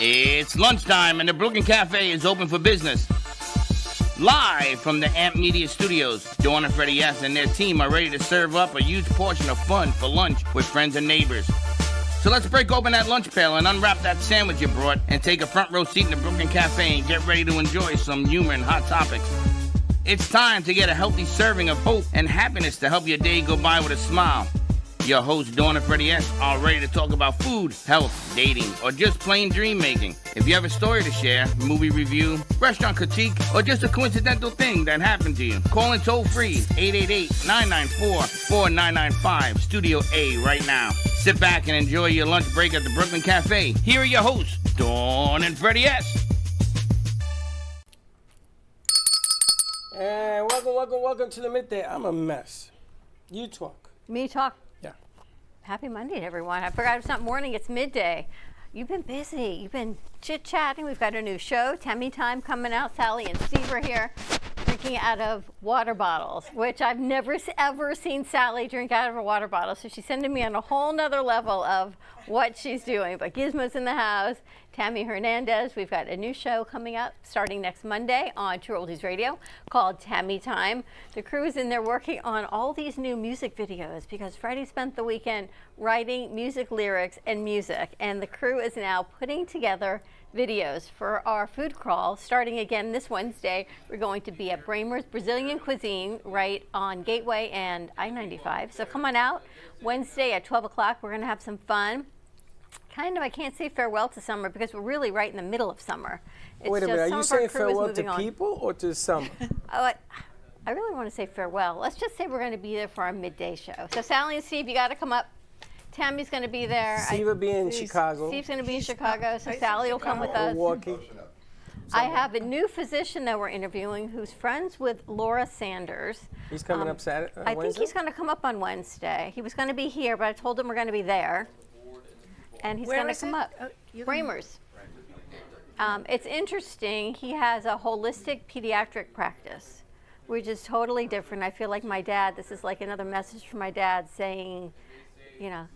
It's lunchtime and the Brooklyn Cafe is open for business. Live from the Amp Media Studios, Dawn and Freddie S. and their team are ready to serve up a huge portion of fun for lunch with friends and neighbors. So let's break open that lunch pail and unwrap that sandwich you brought and take a front row seat in the Brooklyn Cafe and get ready to enjoy some humor and hot topics. It's time to get a healthy serving of hope and happiness to help your day go by with a smile. Your hosts, Dawn and Freddie S., are ready to talk about food, health, dating, or just plain dream making. If you have a story to share, movie review, restaurant critique, or just a coincidental thing that happened to you, call in toll free 888-994-4995, Studio A right now. Sit back and enjoy your lunch break at the Brooklyn Cafe. Here are your hosts, Dawn and Freddie S. And welcome to the Midday. I'm a mess. You talk. Me talk. Yeah. Happy Monday, everyone. I forgot it's not morning, it's midday. You've been busy. You've been chit-chatting. We've got a new show, Tammy Time, coming out. Sally and Steve are here drinking out of water bottles, which I've never ever seen Sally drink out of a water bottle. So she's sending me on a whole nother level of what she's doing. But Gizmo's in the house. Tammy Hernandez. We've got a new show coming up starting next Monday on True Oldies Radio called Tammy Time. The crew is in there working on all these new music videos because Freddie spent the weekend writing music lyrics and music, and the crew is now putting together videos for our food crawl starting again this Wednesday. We're going to be at Bramer's Brazilian Cuisine right on Gateway and I-95. So come on out Wednesday at 12 o'clock. We're going to have some fun. I can't say farewell to summer because we're really right in the middle of summer. Wait a minute, are you saying farewell to people or to summer? I really want to say farewell. Let's just say we're going to be there for our midday show. So Sally and Steve, you got to come up. Tammy's going to be there. Steve will be in Chicago. Steve's going to be in Chicago, so Sally will come with us. Milwaukee. I have a new physician that we're interviewing who's friends with Laura Sanders. He's coming up Saturday, I think Wednesday? he's going to come up on Wednesday. He was going to be here, but I told him we're going to be there. And he's going to come up. Bramer's. It's interesting. He has a holistic pediatric practice, which is totally different. I feel like my dad, this is like another message from my dad saying, you know,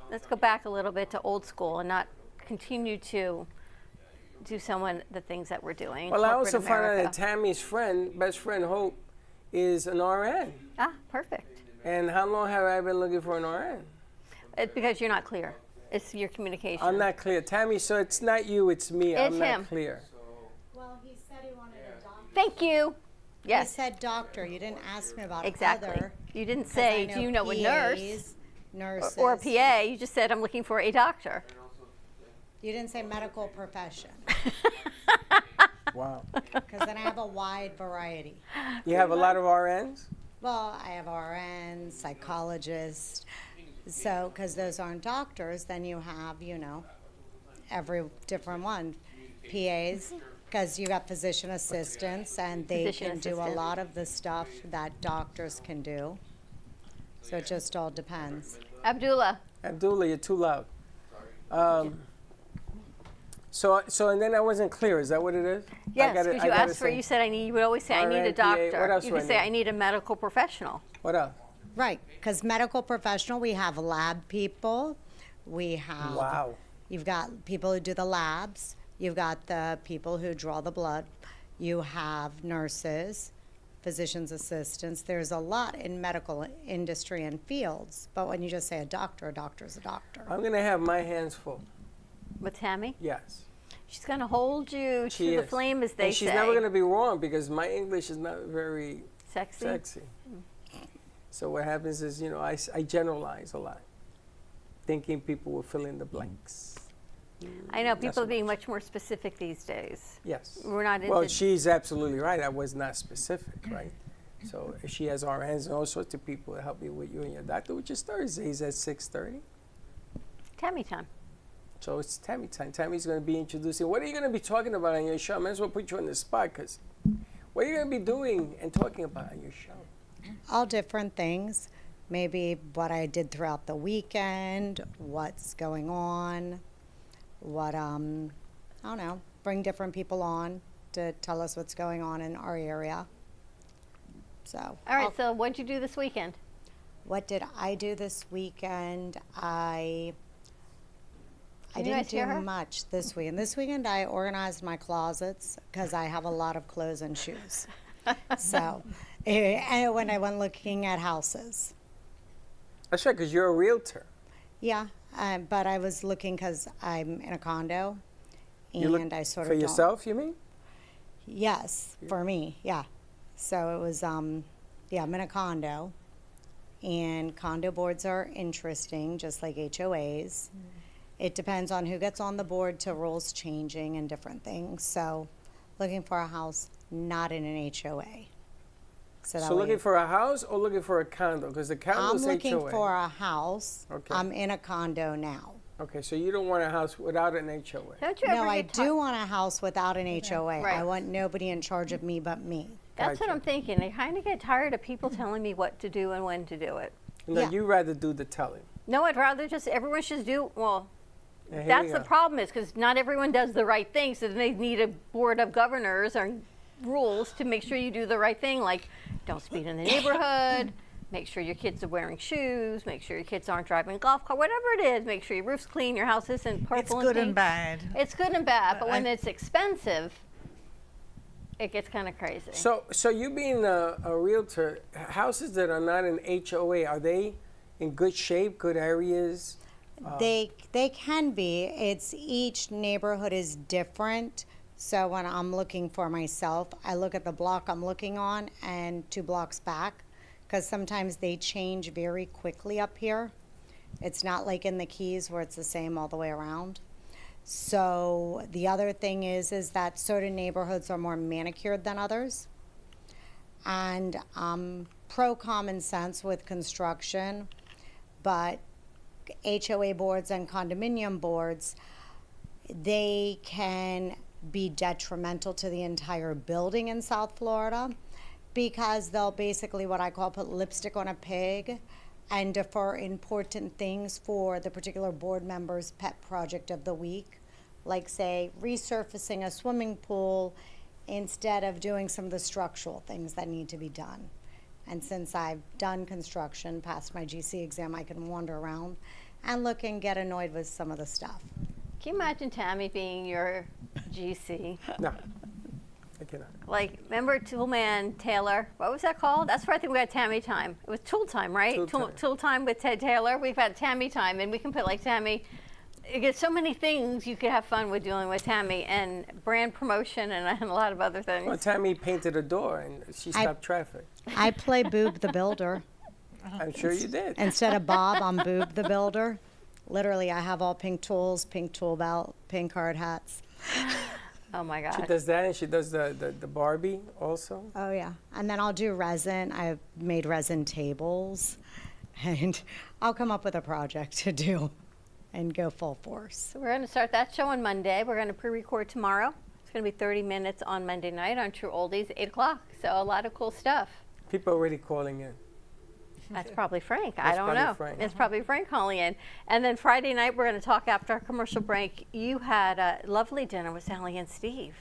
let's go back a little bit to old school and not continue to do the things that we're doing. Well, I also found out that Tammy's best friend Hope, is an RN. Ah, perfect. And how long have I been looking for an RN? It's because you're not clear. It's your communication. I'm not clear. Tammy, so it's not you, it's me. I'm not clear. Well, he said he wanted a doctor. Thank you. Yes. He said doctor. You didn't ask me about exactly. other. You didn't say, do you know a nurse? Nurses. Or a PA. You just said, I'm looking for a doctor. You didn't say medical profession. Wow. Because then I have a wide variety. You have a lot of RNs? Well, I have RNs, psychologists. So, because those aren't doctors, then you have, every different one. PAs, because you have physician assistants, and they can do a lot of the stuff that doctors can do. So it just all depends. Abdullah, you're too loud. So and then I wasn't clear. Is that what it is? Yes, because you asked for. You said you would always say I need a doctor. What else you could say I need a medical professional. What else? Right, because medical professional, we have lab people. We have. Wow. You've got people who do the labs. You've got the people who draw the blood. You have nurses, physician's assistants. There's a lot in medical industry and fields. But when you just say a doctor is a doctor. I'm going to have my hands full. With Tammy? Yes. She's going to hold you to the flame, as they say. She's never going to be wrong because my English is not very sexy. So what happens is, I generalize a lot, thinking people will fill in the blanks. I know, people are being much more specific these days. Yes. We're not into... Well, she's absolutely right. I was not specific, right? So she has RNs and all sorts of people to help me with you and your doctor, which is Thursdays at 6:30. Tammy Time. So it's Tammy Time. Tammy's going to be introducing. What are you going to be talking about on your show? I might as well put you on the spot because what are you going to be doing and talking about on your show? All different things. Maybe what I did throughout the weekend, what's going on, what, I don't know, bring different people on to tell us what's going on in our area. So. All right, so what'd you do this weekend? What did I do this weekend? I I didn't do much this weekend. This weekend I organized my closets because I have a lot of clothes and shoes. So, and when I went looking at houses. That's right, because you're a realtor. Yeah, but I was looking because I'm in a condo, and I sort of for yourself, you mean? Yes, for me, yeah. So it was, yeah, I'm in a condo, and condo boards are interesting, just like HOAs. It depends on who gets on the board to rules changing and different things. So looking for a house not in an HOA. So looking for a house or looking for a condo? Because the condo is HOA. I'm looking for a house. Okay. I'm in a condo now. Okay, so you don't want a house without an HOA. Don't you No, ever I get do want a house without an HOA. Right. I want nobody in charge of me but me. That's what Gotcha. I'm thinking. I kind of get tired of people telling me what to do and when to do it. No, Yeah. you rather do the telling. No, I'd rather just, everyone should do, well, And here that's we the go. problem is because not everyone does the right thing. So then they need a board of governors or rules to make sure you do the right thing. Like, don't speed in the neighborhood. Make sure your kids are wearing shoes. Make sure your kids aren't driving a golf cart. Whatever it is, make sure your roof's clean. Your house isn't purple It's and good pink. and bad. It's good and bad, but when I- it's expensive, it gets kind of crazy. So you being a realtor, houses that are not in HOA, are they in good shape, good areas? They can be. It's each neighborhood is different. So when I'm looking for myself, I look at the block I'm looking on and 2 blocks back, because sometimes they change very quickly up here. It's not like in the Keys where it's the same all the way around. So the other thing is that certain neighborhoods are more manicured than others. And I'm pro common sense with construction, but HOA boards and condominium boards, they can be detrimental to the entire building in South Florida because they'll basically, what I call, put lipstick on a pig and defer important things for the particular board member's pet project of the week, like, say, resurfacing a swimming pool instead of doing some of the structural things that need to be done. And since I've done construction, passed my GC exam, I can wander around and look and get annoyed with some of the stuff. Can you imagine Tammy being your GC? No, I cannot. Like, remember Toolman Taylor? What was that called? That's where I think we had Tammy time. It was Tool Time, right? Tool Time. Time with Ted Taylor. We've had Tammy time, and we can put like Tammy. You get so many things you could have fun with dealing with Tammy, and brand promotion and a lot of other things. Well, Tammy painted a door and she stopped traffic. I play Boob the Builder. I'm sure you did. Instead of Bob, I'm Boob the Builder. Literally, I have all pink tools, pink tool belt, pink hard hats. Oh my She God. does that and she does the Barbie also. Oh, yeah. And then I'll do resin. I've made resin tables. And I'll come up with a project to do and go full force. So we're going to start that show on Monday. We're going to pre-record tomorrow. It's going to be 30 minutes on Monday night on True Oldies, 8 o'clock. So a lot of cool stuff. People are already calling in. That's probably Frank. I That's don't probably know. Frank. It's probably Frank calling in. And then Friday night, we're going to talk after our commercial break. You had a lovely dinner with Sally and Steve.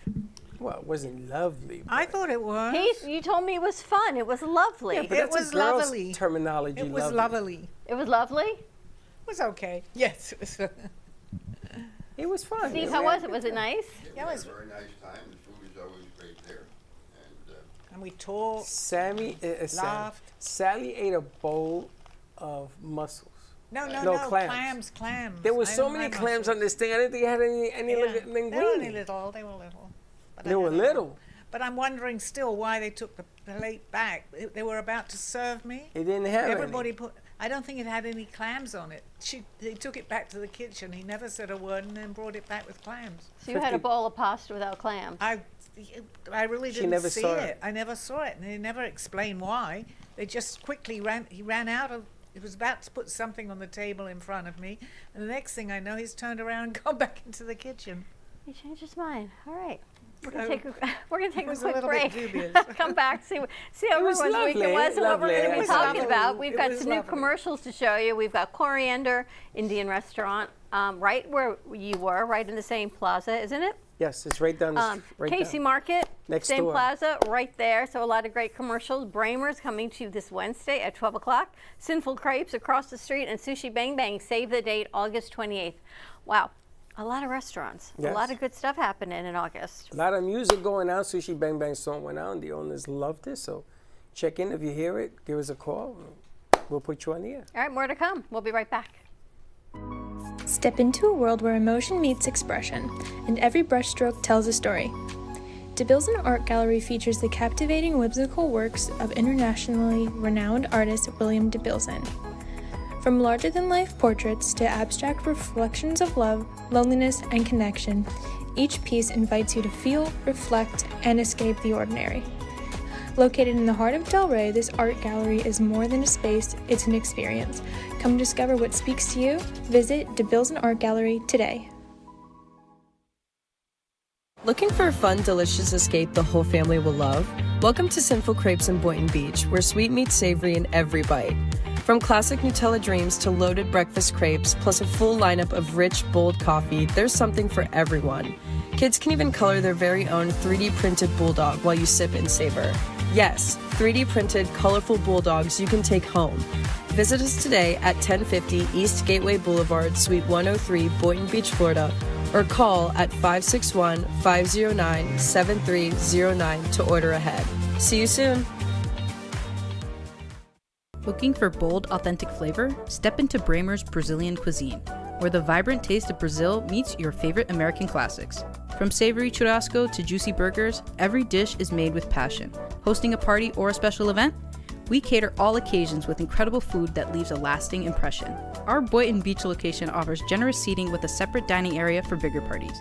Well, it wasn't lovely. I but- thought it was. You told me it was fun. It was lovely. Yeah, but It that's a was girl's lovely. terminology. It was lovely. It was lovely. It was okay. Yes. It was, It was fun. Steve, how was it? Was it nice? Yeah, it was- a very nice time. The food is always great there. And and we talked. Laughed. Sally ate a bowl of mussels. No, clams. clams. There were I so don't many like clams mussels. on this thing. I didn't think it had any Yeah. linguine. They were only little. They were little. But I They were don't know. little. But I'm wondering still why they took the plate back. They were about to serve me. It didn't have Everybody any. put. I don't think it had any clams on it. They took it back to the kitchen. He never said a word, and then brought it back with clams. So you had a 50 bowl of pasta without clams. I really She didn't never see saw it. it. I never saw it, and they never explained why. They just quickly ran. He ran out of. He was about to put something on the table in front of me, and the next thing I know, he's turned around and gone back into the kitchen. He changed his mind. All right. We're So, gonna take it a was a quick little bit break. dubious. Come back, see how It was everyone's weekend lovely, was and what we're lovely. going to It be was talking lovely. about. We've It got was some new lovely. commercials to show you. We've got Coriander Indian Restaurant, right where you were, right in the same plaza, isn't it? Yes, it's right down the right Casey down. Market, Next same door. plaza, right there. So a lot of great commercials. Bramer's coming to you this Wednesday at 12 o'clock. Sinful Crepes across the street, and Sushi Bang Bang. Save the date, August 28th. Wow. A lot of restaurants. Yes. A lot of good stuff happening in August. A lot of music going out. Sushi Bang Bang song went out, and the owners loved it. So check in if you hear it. Give us a call. We'll put you on the air. All right, more to come. We'll be right back. Step into a world where emotion meets expression, and every brushstroke tells a story. DeBilson Art Gallery features the captivating whimsical works of internationally renowned artist William DeBilson. From larger-than-life portraits to abstract reflections of love, loneliness, and connection, each piece invites you to feel, reflect, and escape the ordinary. Located in the heart of Delray, this art gallery is more than a space, it's an experience. Come discover what speaks to you. Visit DeBilson Art Gallery today. Looking for a fun, delicious escape the whole family will love? Welcome to Sinful Crepes in Boynton Beach, where sweet meets savory in every bite. From classic Nutella dreams to loaded breakfast crepes, plus a full lineup of rich, bold coffee, there's something for everyone. Kids can even color their very own 3D printed bulldog while you sip and savor. Yes, 3D printed, colorful bulldogs you can take home. Visit us today at 1050 East Gateway Boulevard, Suite 103, Boynton Beach, Florida, or call at 561-509-7309 to order ahead. See you soon. Looking for bold, authentic flavor? Step into Bramer's Brazilian cuisine, where the vibrant taste of Brazil meets your favorite American classics. From savory churrasco to juicy burgers, every dish is made with passion. Hosting a party or a special event? We cater all occasions with incredible food that leaves a lasting impression. Our Boynton Beach location offers generous seating with a separate dining area for bigger parties.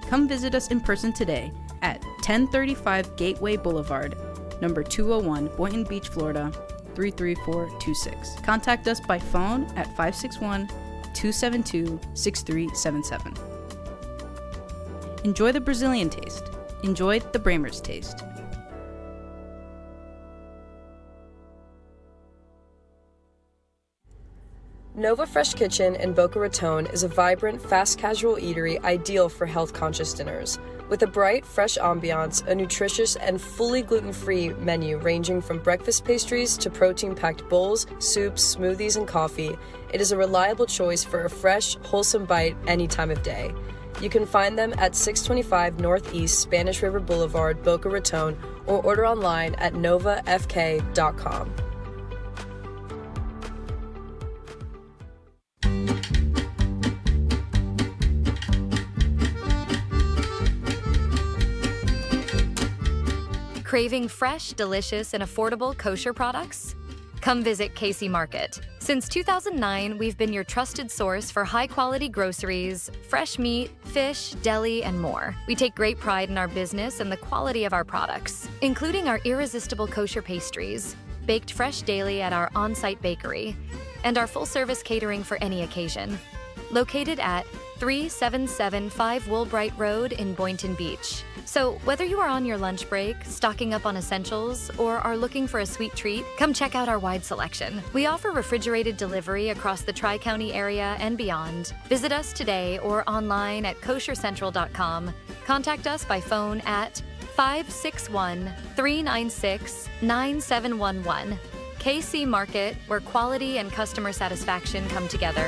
Come visit us in person today at 1035 Gateway Boulevard, number 201, Boynton Beach, Florida, 33426. Contact us by phone at 561-272-6377. Enjoy the Brazilian taste. Enjoy the Bramer's taste. Nova Fresh Kitchen in Boca Raton is a vibrant, fast casual eatery ideal for health-conscious dinners. With a bright, fresh ambiance, a nutritious and fully gluten-free menu ranging from breakfast pastries to protein-packed bowls, soups, smoothies, and coffee, it is a reliable choice for a fresh, wholesome bite any time of day. You can find them at 625 Northeast Spanish River Boulevard, Boca Raton, or order online at novafk.com. Craving fresh, delicious, and affordable kosher products? Come visit Casey Market. Since 2009, we've been your trusted source for high-quality groceries, fresh meat, fish, deli, and more. We take great pride in our business and the quality of our products, including our irresistible kosher pastries, baked fresh daily at our on-site bakery, and our full-service catering for any occasion. Located at 3775 Woolbright Road in Boynton Beach. So whether you are on your lunch break, stocking up on essentials, or are looking for a sweet treat, come check out our wide selection. We offer refrigerated delivery across the Tri-County area and beyond. Visit us today or online at koshercentral.com. Contact us by phone at 561-396-9711. KC Market, where quality and customer satisfaction come together.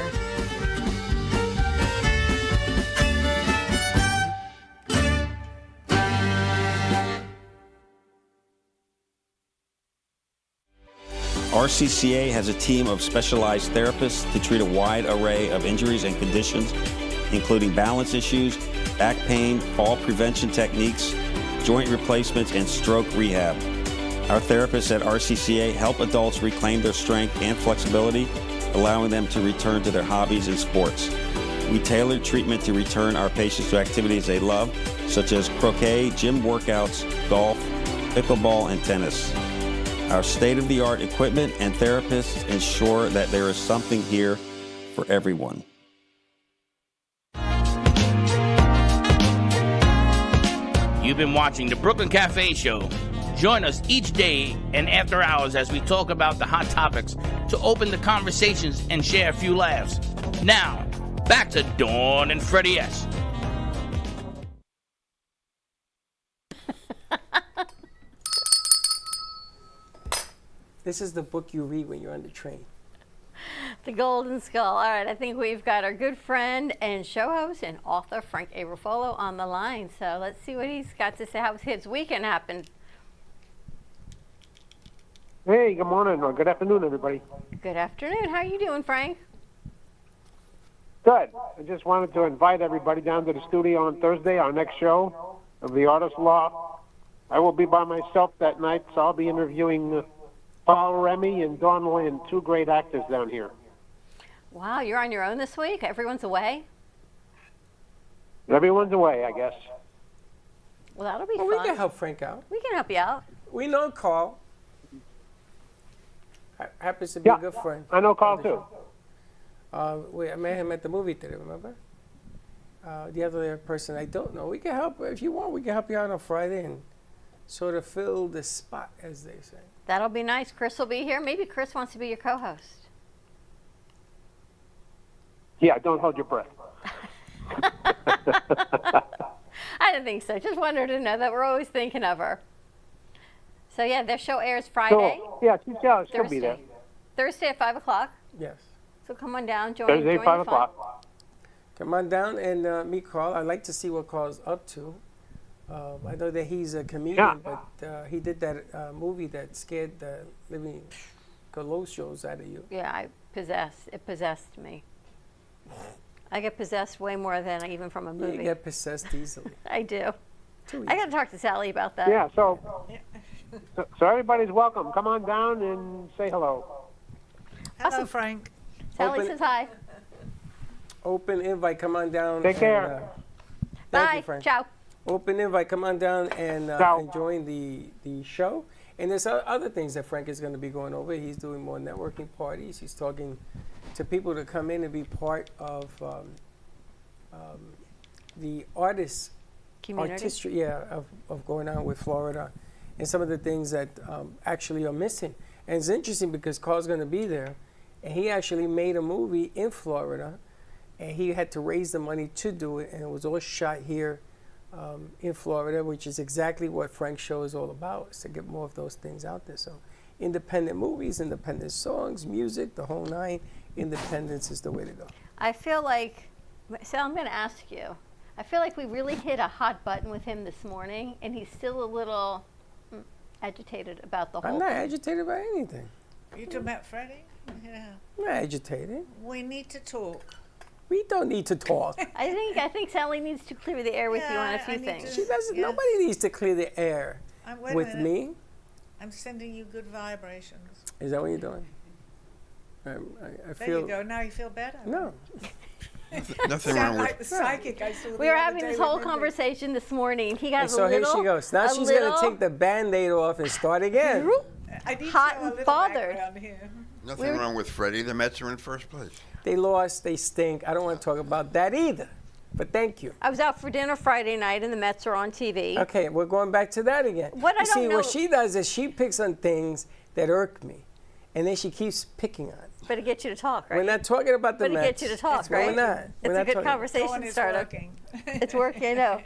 RCCA has a team of specialized therapists to treat a wide array of injuries and conditions, including balance issues, back pain, fall prevention techniques, joint replacements, and stroke rehab. Our therapists at RCCA help adults reclaim their strength and flexibility, allowing them to return to their hobbies and sports. We tailor treatment to return our patients to activities they love, such as croquet, gym workouts, golf, pickleball, and tennis. Our state-of-the-art equipment and therapists ensure that there is something here for everyone. You've been watching the Brooklyn Cafe Show. Join us each day and after hours as we talk about the hot topics to open the conversations and share a few laughs. Now, back to Dawn and Freddie S. This is the book you read when you're on the train. The Golden Skull. All right, I think we've got our good friend and show host and author Frank A. Ruffolo on the line. So let's see what he's got to say. How his weekend happened. Hey, good morning or good afternoon, everybody. Good afternoon. How are you doing, Frank? Good. I just wanted to invite everybody down to the studio on Thursday, our next show of The Artist Law. I will be by myself that night, so I'll be interviewing Paul Remy and Dawn Lynn, two great actors down here. Wow, you're on your own this week? Everyone's away? Everyone's away, I guess. Well, that'll be fun. fun. We can help Frank out. We can help you out. We know Carl. Happens to be a good friend. I know Carl, too. I met him at the movie theater, remember? The other person I don't know. We can help, if you want, we can help you out on Friday and sort of fill the spot, as they say. That'll be nice. Chris will be here. Maybe Chris wants to be your co-host. Yeah, don't hold your breath. I didn't think so. Just wanted her to know that we're always thinking of her. So, yeah, their show airs Friday. So, yeah, she'll be there. Thursday at 5 o'clock. Yes. So come on down, join Thursday, join 5 the fun. o'clock. Come on down and meet Carl. I'd like to see what Carl's up to. I know that he's a comedian, but he did that movie that scared the living galoshes out of you. Yeah, it possessed me. I get possessed way more than even from a movie. You get possessed easily. I do. I got to talk to Sally about that. Yeah, so everybody's welcome. Come on down and say hello. Hello, Frank. Sally says hi. Open invite. Come on down. Take care. Thank Bye. you, Frank. Ciao. Open invite. Come on down and join the show. And there's other things that Frank is going to be going over. He's doing more networking parties. He's talking to people to come in and be part of the artist community. Artistry, of going on with Florida and some of the things that actually are missing. And it's interesting because Carl's going to be there, and he actually made a movie in Florida, and he had to raise the money to do it, and it was all shot here in Florida, which is exactly what Frank's show is all about, is to get more of those things out there. So independent movies, independent songs, music, the whole nine, independence is the way to go. I feel like, so I'm going to ask you, I feel like we really hit a hot button with him this morning, and he's still a little agitated about the whole I'm not thing. agitated about anything. You talking about Freddie? Yeah. I'm not agitated. We need to talk. We don't need to talk. I think Sally needs to clear the air with you on a few things. She doesn't. Nobody needs to clear the air with me. I'm sending you good vibrations. Is that what you're doing? I There feel. you go. Now you feel better. No. Nothing Sound wrong like with the psychic I saw the We were other having day this with whole Midday. conversation this morning. He got And so here she goes. Now she's going to take the Band-Aid off and start again. I need hot to know a and little bothered. background here. Nothing wrong with Freddie. The Mets are in first place. They lost. They stink. I don't want to talk about that either. But thank you. I was out for dinner Friday night, and the Mets are on TV. Okay, we're going back to that again. What I See, don't know- what she does is she picks on things that irk me, and then she keeps picking on it. But it gets you to talk, right? We're not talking about the But it Mets. gets you to talk, No, right? we're not. It's We're a not good talking- conversation Dawn is starter. working. It's working, I know.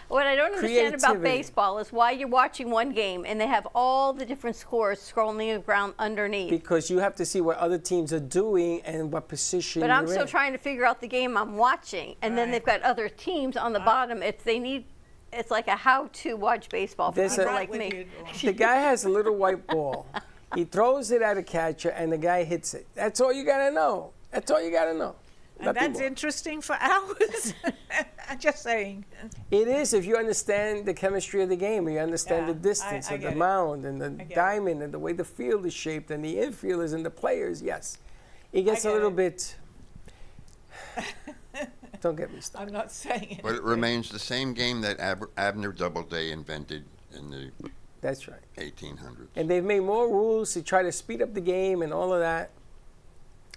What I don't understand about Creativity. baseball is why you're watching one game and they have all the different scores scrolling around underneath. Because you have to see what other teams are doing and what position But I'm you're still in. trying to figure out the game I'm watching, and then they've got other teams on the bottom. It's like a how-to watch baseball for There's people a- like me. The guy has a little white ball. He throws it at a catcher, and the guy hits it. That's all you got to know. That's all you got to know. And Nothing that's more. interesting for hours. I'm just saying. It is if you understand the chemistry of the game, or you understand the distance I of the get it. mound and the get it. diamond and the way the field is shaped and the infielders and the players. Yes, it gets a get little it. bit. Don't get me started. I'm not saying it. But it remains the same game that Abner Doubleday invented in the That's right. 1800s. And they've made more rules to try to speed up the game and all of that.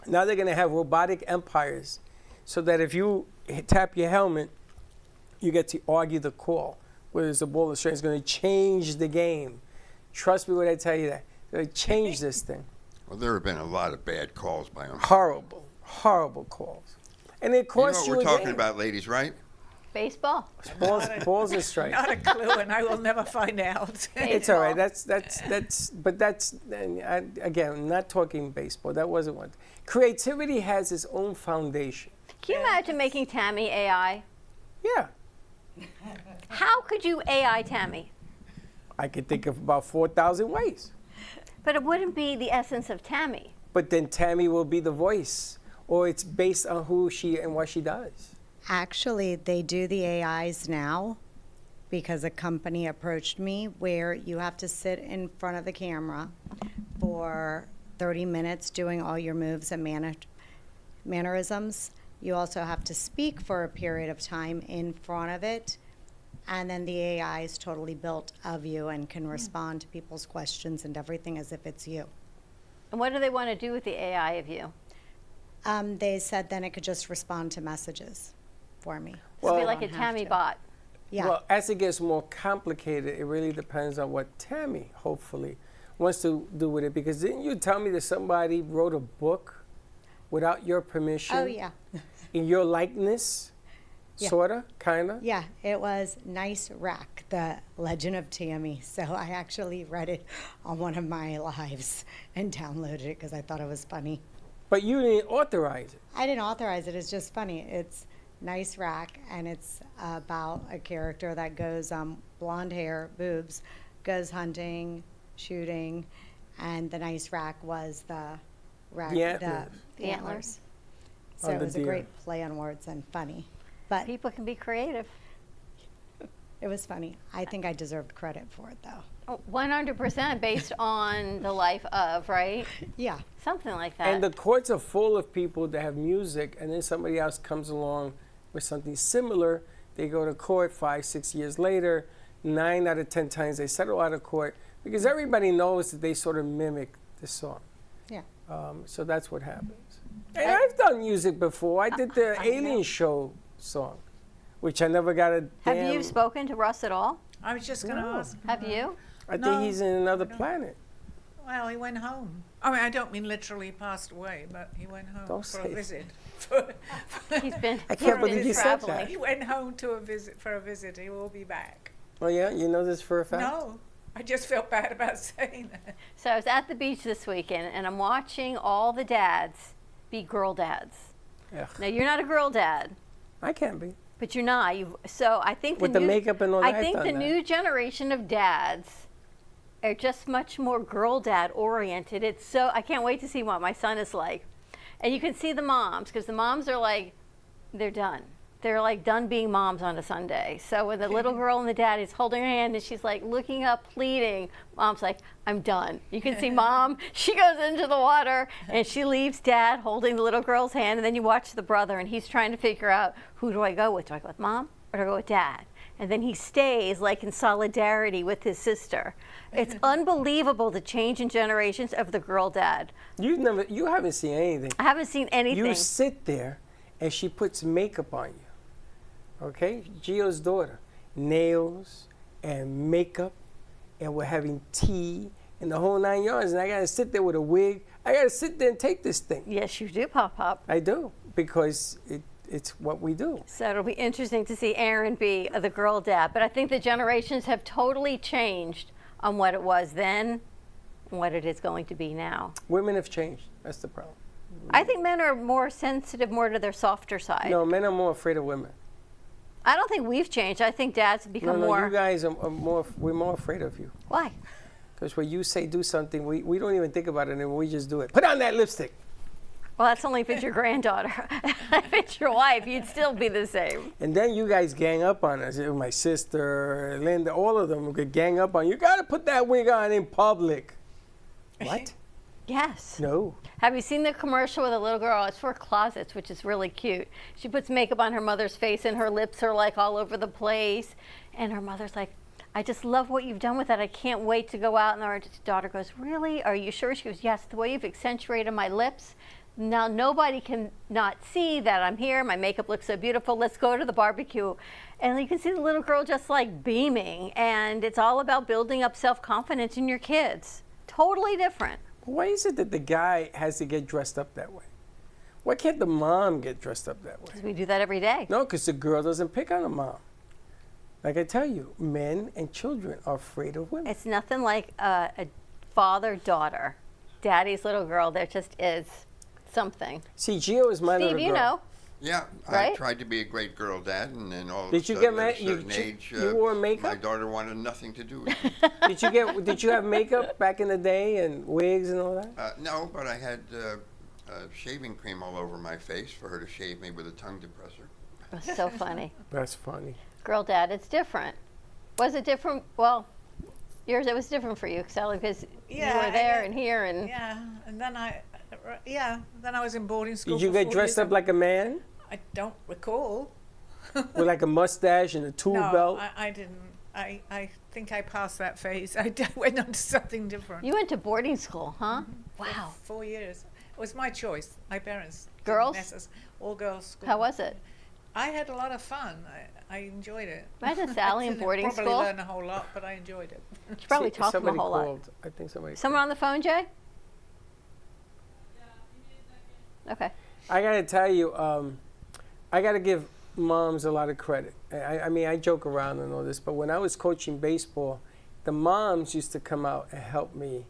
Now they're going to have robotic umpires so that if you tap your helmet, you get to argue the call. Whereas the ball is straight, it's going to change the game. Trust me when I tell you that. They're going to change this thing. Well, there have been a lot of bad calls by umpires. Horrible, horrible calls. And it You know costs what you, we're a talking game. about, ladies, right? Baseball. Balls and strikes. Not a clue, and I will never find out. It's all right. But that's again, I'm not talking baseball. That wasn't one. Creativity has its own foundation. Can you imagine making Tammy AI? Yeah. How could you AI Tammy? I could think of about 4,000 ways. But it wouldn't be the essence of Tammy. But then Tammy will be the voice, or it's based on who she and what she does. Actually, they do the AIs now because a company approached me where you have to sit in front of the camera for 30 minutes doing all your moves and mannerisms. You also have to speak for a period of time in front of it. And then the AI is totally built of you and can respond to people's questions and everything as if it's you. And what do they want to do with the AI of you? They said then it could just respond to messages for me. Well, it'd be like a Tammy bot. Yeah. Well, as it gets more complicated, it really depends on what Tammy, hopefully, wants to do with it. Because didn't you tell me that somebody wrote a book without your permission? Oh, yeah. In your likeness? Yeah. Sorta? Kinda? Yeah, it was Nice Rack, the Legend of Tammy. So I actually read it on one of my lives and downloaded it because I thought it was funny. But you didn't authorize it. I didn't authorize it. It's just funny. It's Nice Rack, and it's about a character that goes blonde hair, boobs, goes hunting, shooting, and the Nice Rack was the rack, The antlers. So it was a great play on words and funny. But people can be creative. It was funny. I think I deserved credit for it, though. 100% based on the life of, right? Yeah. Something like that. And the courts are full of people that have music, and then somebody else comes along with something similar. They go to court 5-6 years later. 9 out of 10 times they settle out of court because everybody knows that they sort of mimic the song. Yeah. So that's what happens. And I've done music before. I did the Alien Show song, which I never got a damn... Have you spoken to Russ at all? I was just going to ask. Have you? I think he's in another planet. Well, he went home. I mean, I don't mean literally passed away, but he went home Don't for say a visit. He's been. I can't believe you said that. He went home to a visit for a visit. He will be back. Oh yeah, you know this for a fact? No, I just felt bad about saying that. So I was at the beach this weekend, and I'm watching all the dads be girl dads. Ugh. Now you're not a girl dad. I can't be. But you're not. So I think With the makeup and all that, I think I've the done that. new generation of dads are just much more girl dad oriented. It's so I can't wait to see what my son is like. And you can see the moms because the moms are like, they're done. They're like done being moms on a Sunday. So when the little girl and the dad is holding her hand and she's like looking up, pleading, mom's like, I'm done. You can see mom, she goes into the water and she leaves dad holding the little girl's hand, and then you watch the brother and he's trying to figure out, who do I go with? Do I go with mom or do I go with dad? And then he stays like in solidarity with his sister. It's unbelievable the change in generations of the girl dad. You haven't seen anything. I haven't seen anything. You sit there and she puts makeup on you. Okay? Gio's daughter. Nails and makeup, and we're having tea and the whole 9 yards, and I gotta sit there with a wig. I gotta sit there and take this thing. Yes, you do, Pop. I do, because it's what we do. So it'll be interesting to see Aaron be the girl dad. But I think the generations have totally changed on what it was then and what it is going to be now. Women have changed. That's the problem. I think men are more sensitive, more to their softer side. No, men are more afraid of women. I don't think we've changed. I think dads have become No, more. you guys are more. We're more afraid of you. Why? Because when you say do something, we don't even think about it, and we just do it. Put on that lipstick. Well, that's only if it's your granddaughter. If it's your wife, you'd still be the same. And then you guys gang up on us. My sister, Linda, all of them could gang up on you. You got to put that wig on in public. What? Yes. No. Have you seen the commercial with a little girl? It's for closets, which is really cute. She puts makeup on her mother's face and her lips are like all over the place. And her mother's like, I just love what you've done with that. I can't wait to go out. And our daughter goes, really? Are you sure? She goes, yes, the way you've accentuated my lips. Now nobody can not see that I'm here. My makeup looks so beautiful. Let's go to the barbecue. And you can see the little girl just like beaming. And it's all about building up self-confidence in your kids. Totally different. Why is it that the guy has to get dressed up that way? Why can't the mom get dressed up that way? Because we do that every day. No, because the girl doesn't pick on the mom. Like I tell you, men and children are afraid of women. It's nothing like a father-daughter, daddy's little girl. There just is something. See, Gio is my little Steve, girl. you know. Yeah, Right? I tried to be a great girl dad, and then all of Did a you sudden, get at married? a certain age, You wore makeup? my daughter wanted nothing to do with it. Did you have makeup back in the day and wigs and all that? No, but I had shaving cream all over my face for her to shave me with a tongue depressor. It's so funny. That's funny. Girl dad, it's different. Was it different? Well, yours, it was different for you, Sally, because you were there and here and. Yeah, and then then I was in boarding school. Did you for get 4 dressed years. up like a man? I don't recall. With like a mustache and a tool No, belt? I didn't. I think I passed that phase. I went on to something different. You went to boarding school, huh? Wow. 4 years. It was my choice. My parents. didn't Girls? mess us- all girls school. How was it? I had a lot of fun. I enjoyed it. Imagine Sally in Didn't boarding probably school. learn a whole lot, but I enjoyed it. She probably See, taught them a somebody whole lot. called. I think somebody. Someone on the phone, Jay? Okay. I gotta tell you, I gotta give moms a lot of credit. I mean, I joke around and all this, but when I was coaching baseball, the moms used to come out and help me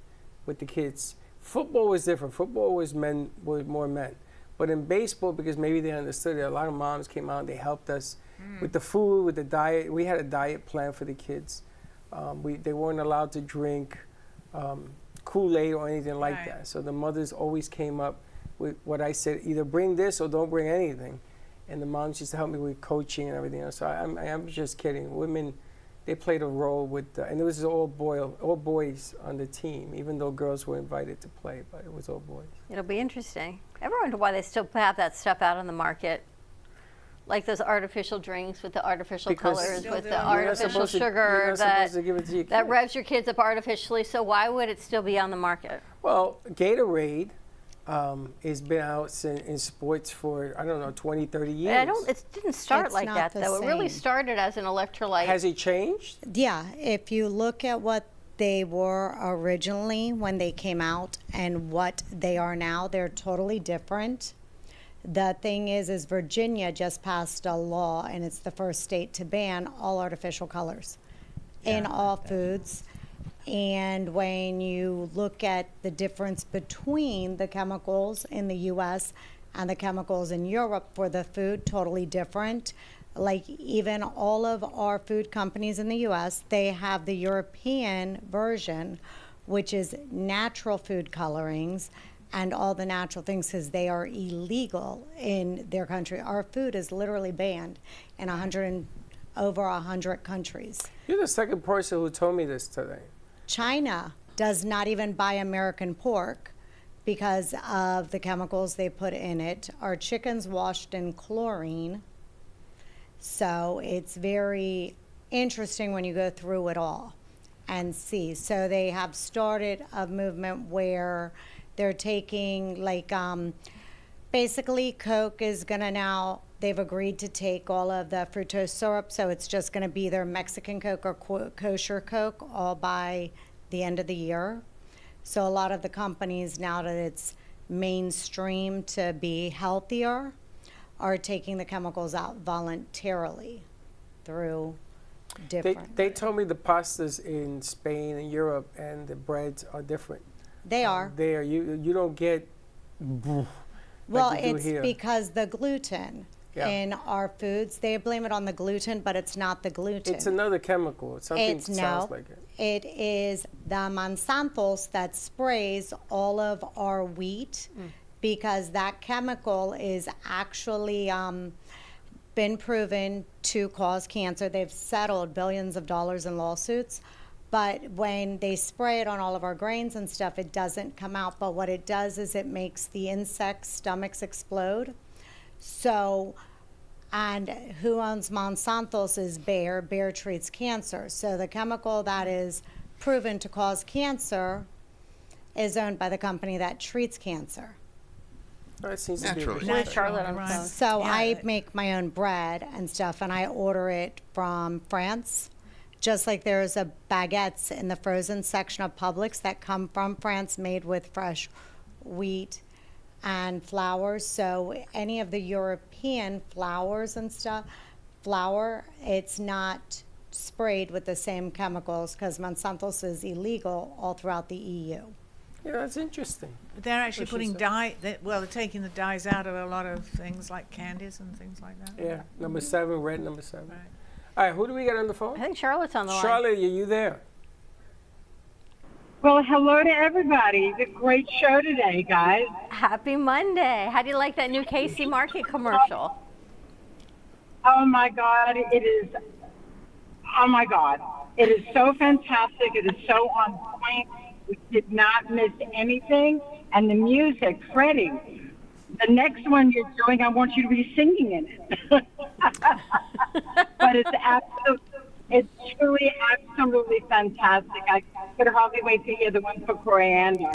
with the kids. Football was different. Football was more men. But in baseball, because maybe they understood it, a lot of moms came out and they helped us with the food, with the diet. We had a diet plan for the kids. They weren't allowed to drink Kool-Aid or anything like Right. that. So the mothers always came up with what I said, either bring this or don't bring anything. And the moms used to help me with coaching and everything else. So I'm just kidding. Women, they played a role with, and it was all boys on the team, even though girls were invited to play, but it was all boys. It'll be interesting. Ever wonder why they still have that stuff out on the market? Like those artificial drinks with the artificial Because colors, Still with do. the You're not artificial supposed to- sugar you're not supposed to give it to your that kid. revs your kids up artificially. So why would it still be on the market? Well, Gatorade has been out in sports for, I don't know, 20, 30 years. It didn't start It's like not that, the though. It really same. started as an electrolyte. Has it changed? Yeah, if you look at what they were originally when they came out and what they are now, they're totally different. The thing is Virginia just passed a law, and it's the first state to ban all artificial colors in all foods. And when you look at the difference between the chemicals in the U.S. and the chemicals in Europe for the food, totally different. Like even all of our food companies in the U.S., they have the European version, which is natural food colorings and all the natural things, because they are illegal in their country. Our food is literally banned in over 100 countries. You're the second person who told me this today. China does not even buy American pork because of the chemicals they put in it. Our chicken's washed in chlorine. So it's very interesting when you go through it all and see. So they have started a movement where they're taking, like, basically Coke is going to now, they've agreed to take all of the fructose syrup, so it's just going to be their Mexican Coke or kosher Coke all by the end of the year. So a lot of the companies, now that it's mainstream to be healthier, are taking the chemicals out voluntarily through different. They told me the pastas in Spain and Europe and the breads are different. They are. There, you don't get. Well, like you do it's here. because the gluten in our foods, they blame it on the gluten, but it's not the gluten. It's another chemical. Something sounds like it. It is the Monsanto's that sprays all of our wheat because that chemical is actually been proven to cause cancer. They've settled billions of dollars in lawsuits. But when they spray it on all of our grains and stuff, it doesn't come out. But what it does is it makes the insects' stomachs explode. So, and who owns Monsanto's is Bayer. Bayer treats cancer. So the chemical that is proven to cause cancer is owned by the company that treats cancer. That seems to be Naturally. Where's Charlotte on the phone? So Yeah. I make my own bread and stuff, and I order it from France. Just like there's a baguettes in the frozen section of Publix that come from France, made with fresh wheat and flowers. So any of the European flowers and stuff, flour, it's not sprayed with the same chemicals because Monsanto's is illegal all throughout the EU. Yeah, that's interesting. They're actually What she putting said. dye. They're taking the dyes out of a lot of things like candies and things like that. Yeah, number 7, red number 7. Right. All right, who do we get on the phone? I think Charlotte's on the line. Charlotte, are you there? Well, hello to everybody. It's a great show today, guys. Happy Monday. How do you like that new Casey Market commercial? Oh my God, it is. Oh my God, it is so fantastic. It is so on point. We did not miss anything, and the music, Freddie. The next one you're doing, I want you to be singing in it. But it's truly absolutely fantastic. I could hardly wait to hear the one for Coriander.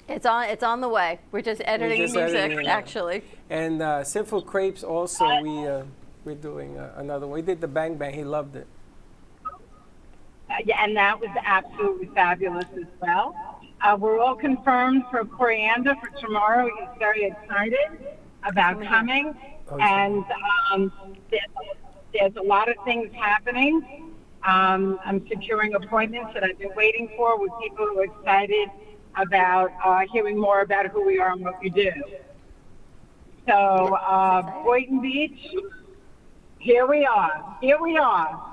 It's on the way. We're just editing just the music, editing it. actually. And Sinful Crepes also, we're doing another one. We did the Bang Bang. He loved it. Yeah, and that was absolutely fabulous as well. We're all confirmed for Coriander for tomorrow. He's very excited about coming. And there's a lot of things happening. I'm securing appointments that I've been waiting for with people who are excited about hearing more about who we are and what we do. So, Boynton Beach, here we are. Here we are.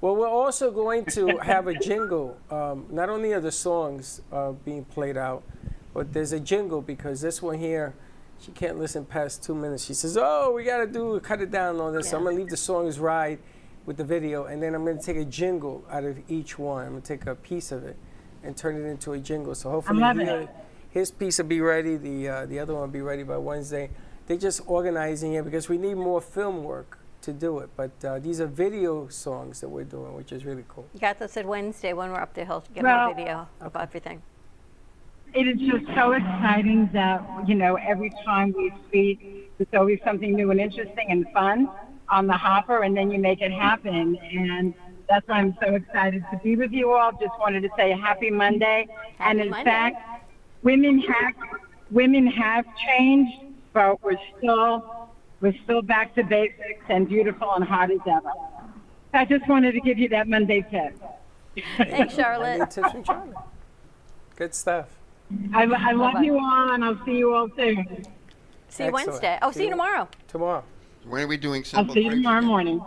Well, we're also going to have a jingle. Not only are the songs being played out, but there's a jingle because this one here, she can't listen past 2 minutes. She says, "Oh, we got to cut it down on this." Yeah. So I'm going to leave the songs ride with the video, and then I'm going to take a jingle out of each one. I'm going to take a piece of it and turn it into a jingle. So hopefully his piece will be ready. The other one will be ready by Wednesday. They're just organizing it because we need more film work to do it. But these are video songs that we're doing, which is really cool. You got this at Wednesday when we're up there. He'll get more video of everything. It is just so exciting that, every time we speak, there's always something new and interesting and fun on the hopper, and then you make it happen. And that's why I'm so excited to be with you all. Just wanted to say happy Monday. And in fact, women have changed, but we're still back to basics and beautiful and hot as ever. I just wanted to give you that Monday tip. Thanks, Charlotte. Monday tips from Charlotte. Good stuff. I love you all, and I'll see you all soon. See you Wednesday. Oh, see you tomorrow. Tomorrow. When are we doing I'll Simple see you Crepes tomorrow again? morning.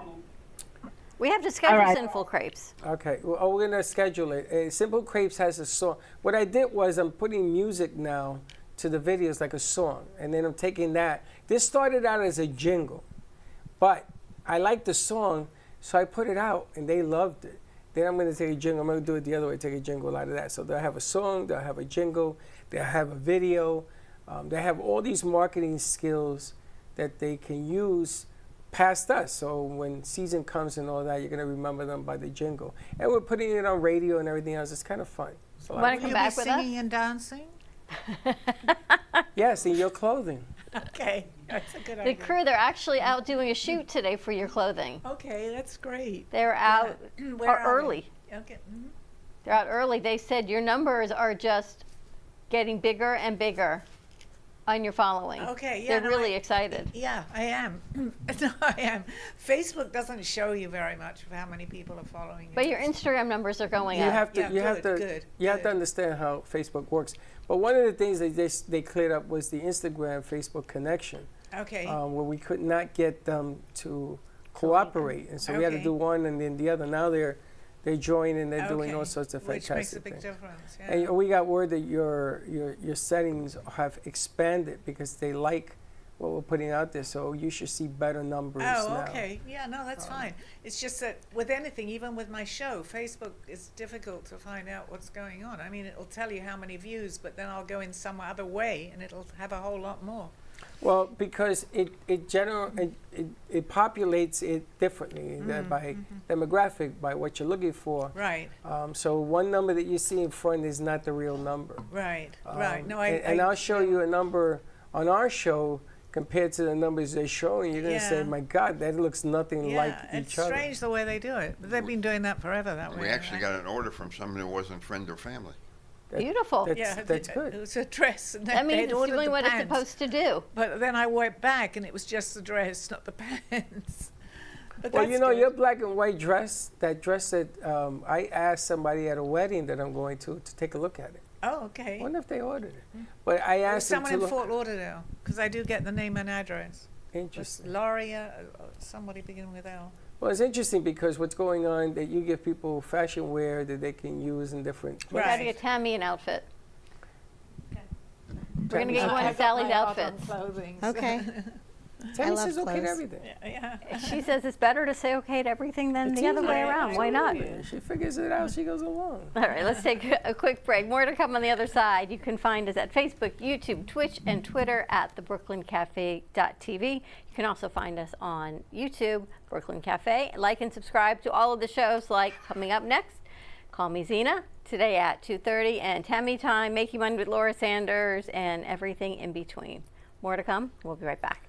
We have to schedule right. Sinful Crepes. Okay. Well, we're going to schedule it. Simple Crepes has a song. What I did was I'm putting music now to the videos like a song, and then I'm taking that. This started out as a jingle, but I liked the song, so I put it out, and they loved it. Then I'm going to take a jingle. I'm going to do it the other way, take a jingle out of that. So they'll have a song, they'll have a jingle, they'll have a video. They have all these marketing skills that they can use past us. So when season comes and all that, you're going to remember them by the jingle. And we're putting it on radio and everything else. It's kind of fun. Want to come back with us? Singing and dancing? Yes, in your clothing. Okay, that's a good The idea. crew, they're actually out doing a shoot today for your clothing. Okay, that's great. They're out Where are early. they? Okay. Mhm. They're out early. They said your numbers are just getting bigger and bigger on your following. Okay, yeah. They're no, really excited. Yeah, I am. No, I am. Facebook doesn't show you very much of how many people are following you. But your Instagram numbers are going You up. have to, Yeah, you have to, good, you have to good. understand how Facebook works. But one of the things that they cleared up was the Instagram Facebook connection, Okay. where we could not get them to cooperate, and so we had to Okay. do one and then the other. Now they're joining, they're doing all Okay. sorts of Which makes a fantastic big things. difference. Yeah. And we got word that your settings have expanded because they like what we're putting out there. So you should see better numbers now. Oh, okay. Yeah, no, that's fine. It's just that with anything, even with my show, Facebook is difficult to find out what's going on. I mean, it'll tell you how many views, but then I'll go in some other way and it'll have a whole lot more. Well, because it populates it differently by demographic, by what you're looking for. Right. So one number that you see in front is not the real number. Right. Right. No, and I'll show you a number on our show compared to the numbers they're showing. You're going to say, Yeah. my God, that looks nothing like it's each other. strange the way they do it. But they've been doing that forever that way. We actually got an order from someone who wasn't friend or family. Beautiful. That's good. It was a dress. And That means they'd it's ordered doing the what it's pants. supposed to do. But then I went back and it was just the dress, not the pants. But Well, that's you know, good. your black and white dress, that dress that I asked somebody at a wedding that I'm going to take a look at it. Oh, okay. I wonder if they ordered it. But I It was asked them someone to in look. Fort Lauderdale, because I do get the name and address. Interesting. Loria, somebody beginning with L. Well, it's interesting because what's going on that you give people fashion wear that they can use in different. We got to get Tammy an outfit. We're going to get you one of Sally's outfits. Okay. Tammy love says okay to clothes. everything. She says it's better to say okay to everything than the other way around. Why not? She figures it out. She goes along. All right, let's take a quick break. More to come on the other side. You can find us at Facebook, YouTube, Twitch, and Twitter at thebrooklyncafe.tv. You can also find us on YouTube, Brooklyn Cafe. Like and subscribe to all of the shows, like coming up next, Call Me Zena, today at 2:30, and Tammy Time, Make You Money with Laura Sanders, and everything in between. More to come. We'll be right back.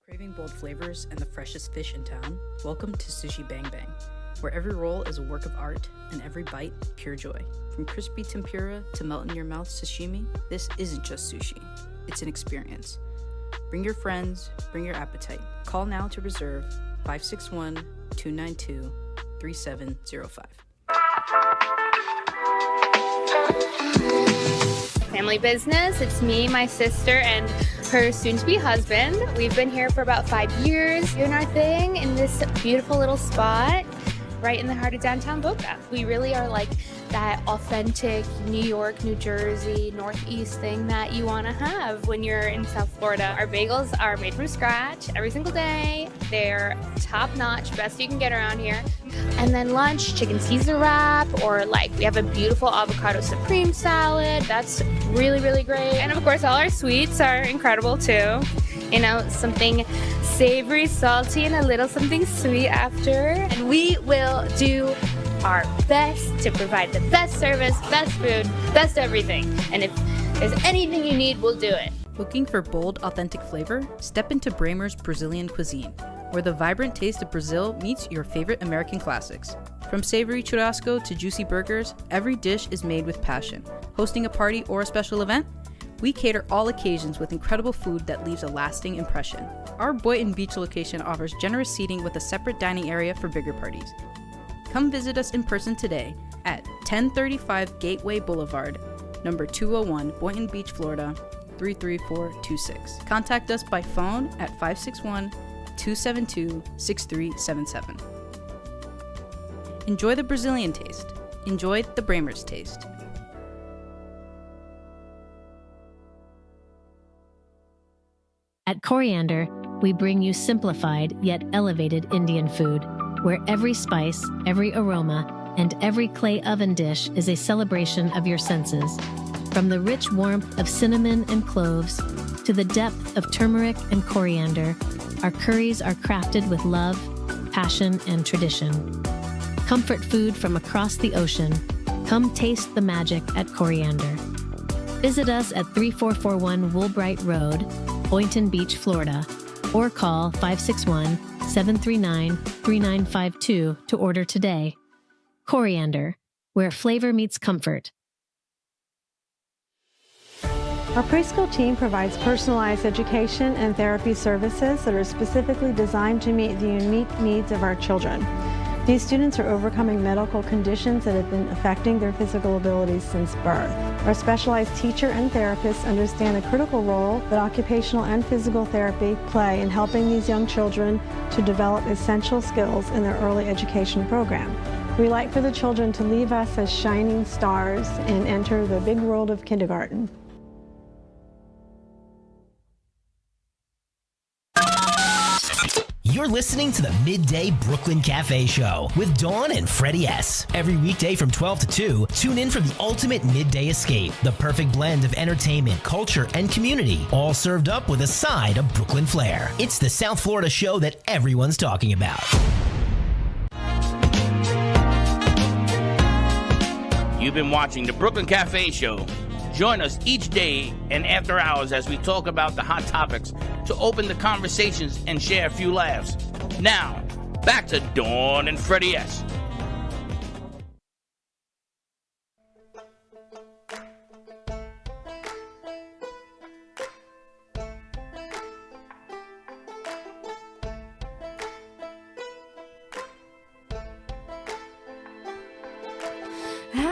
Craving bold flavors and the freshest fish in town? Welcome to Sushi Bang Bang, where every roll is a work of art and every bite pure joy. From crispy tempura to melt-in-your-mouth sashimi, this isn't just sushi. It's an experience. Bring your friends, bring your appetite. Call now to reserve 561-292-3705. Family business. It's me, my sister, and her soon-to-be husband. We've been here for about 5 years doing our thing in this beautiful little spot right in the heart of downtown Boca. We really are like that authentic New York, New Jersey, Northeast thing that you want to have when you're in South Florida. Our bagels are made from scratch every single day. They're top-notch, best you can get around here. And then lunch, chicken Caesar wrap, or like we have a beautiful avocado supreme salad. That's really, really great. And of course, all our sweets are incredible too. You know, something savory, salty, and a little something sweet after. And we will do our best to provide the best service, best food, best everything. And if there's anything you need, we'll do it. Looking for bold, authentic flavor? Step into Bramer's Brazilian cuisine, where the vibrant taste of Brazil meets your favorite American classics. From savory churrasco to juicy burgers, every dish is made with passion. Hosting a party or a special event? We cater all occasions with incredible food that leaves a lasting impression. Our Boynton Beach location offers generous seating with a separate dining area for bigger parties. Come visit us in person today at 1035 Gateway Boulevard, number 201, Boynton Beach, Florida, 33426. Contact us by phone at 561-272-6377. Enjoy the Brazilian taste. Enjoy the Bramer's taste. At Coriander, we bring you simplified yet elevated Indian food, where every spice, every aroma, and every clay oven dish is a celebration of your senses. From the rich warmth of cinnamon and cloves to the depth of turmeric and coriander, our curries are crafted with love, passion, and tradition. Comfort food from across the ocean. Come taste the magic at Coriander. Visit us at 3441 Woolbright Road, Boynton Beach, Florida, or call 561-739-3952 to order today. Coriander, where flavor meets comfort. Our preschool team provides personalized education and therapy services that are specifically designed to meet the unique needs of our children. These students are overcoming medical conditions that have been affecting their physical abilities since birth. Our specialized teacher and therapists understand the critical role that occupational and physical therapy play in helping these young children to develop essential skills in their early education program. We like for the children to leave us as shining stars and enter the big world of kindergarten. You're listening to the Midday Brooklyn Cafe Show with Dawn and Freddie S. Every weekday from 12 to 2, tune in for the ultimate midday escape. The perfect blend of entertainment, culture, and community, all served up with a side of Brooklyn flair. It's the South Florida show that everyone's talking about. You've been watching the Brooklyn Cafe Show. Join us each day and after hours as we talk about the hot topics to open the conversations and share a few laughs. Now, back to Dawn and Freddie S.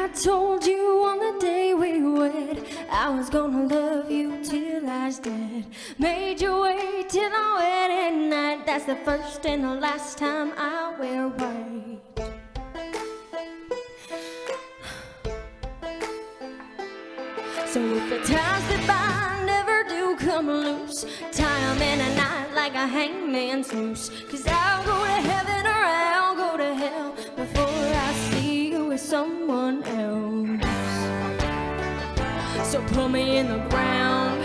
I told you on the day we wed, I was gonna love you till I was dead. Made you wait till our wedding night. That's the first and the last time I wear white. So if the ties that bind ever do come loose, tie 'em in a knot like a hangman's noose. 'Cause I'll go to heaven or I'll go to hell before I see you with someone else. So put me in the ground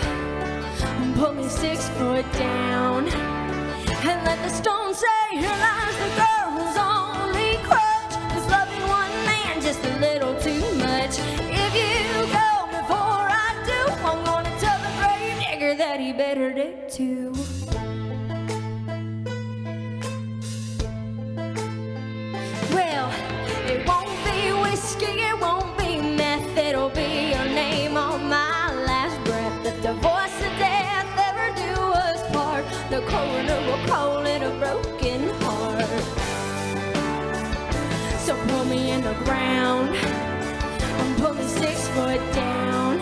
and put me 6 foot down, and let the stone say, here lies the girl's only crutch, 'cause loving one man just a little too much. If you go before I do, I'm gonna tell the grave digger that he better dig too. Well, it won't be whiskey, it won't be meth, it'll be your name on my last breath. If the voice of death ever do us part, the coroner will call it a broken heart. So put me in the ground and put me 6 foot down,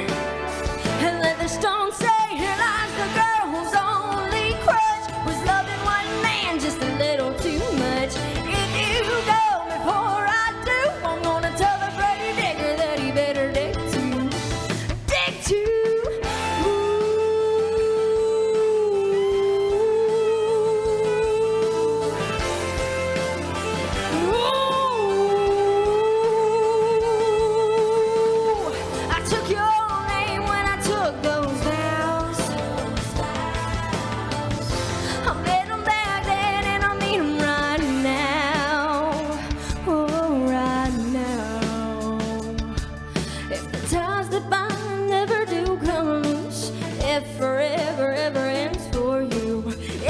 and let the stone say, here lies the girl's only crutch, was loving one man just a little too much. If you go before I do, I'm gonna tell the grave digger that he better dig too. Dig too. I took your name when I took those vows. I made them back then and I mean them right now. Oh, right now. If the ties that bind never do come loose, if forever ever ends for you,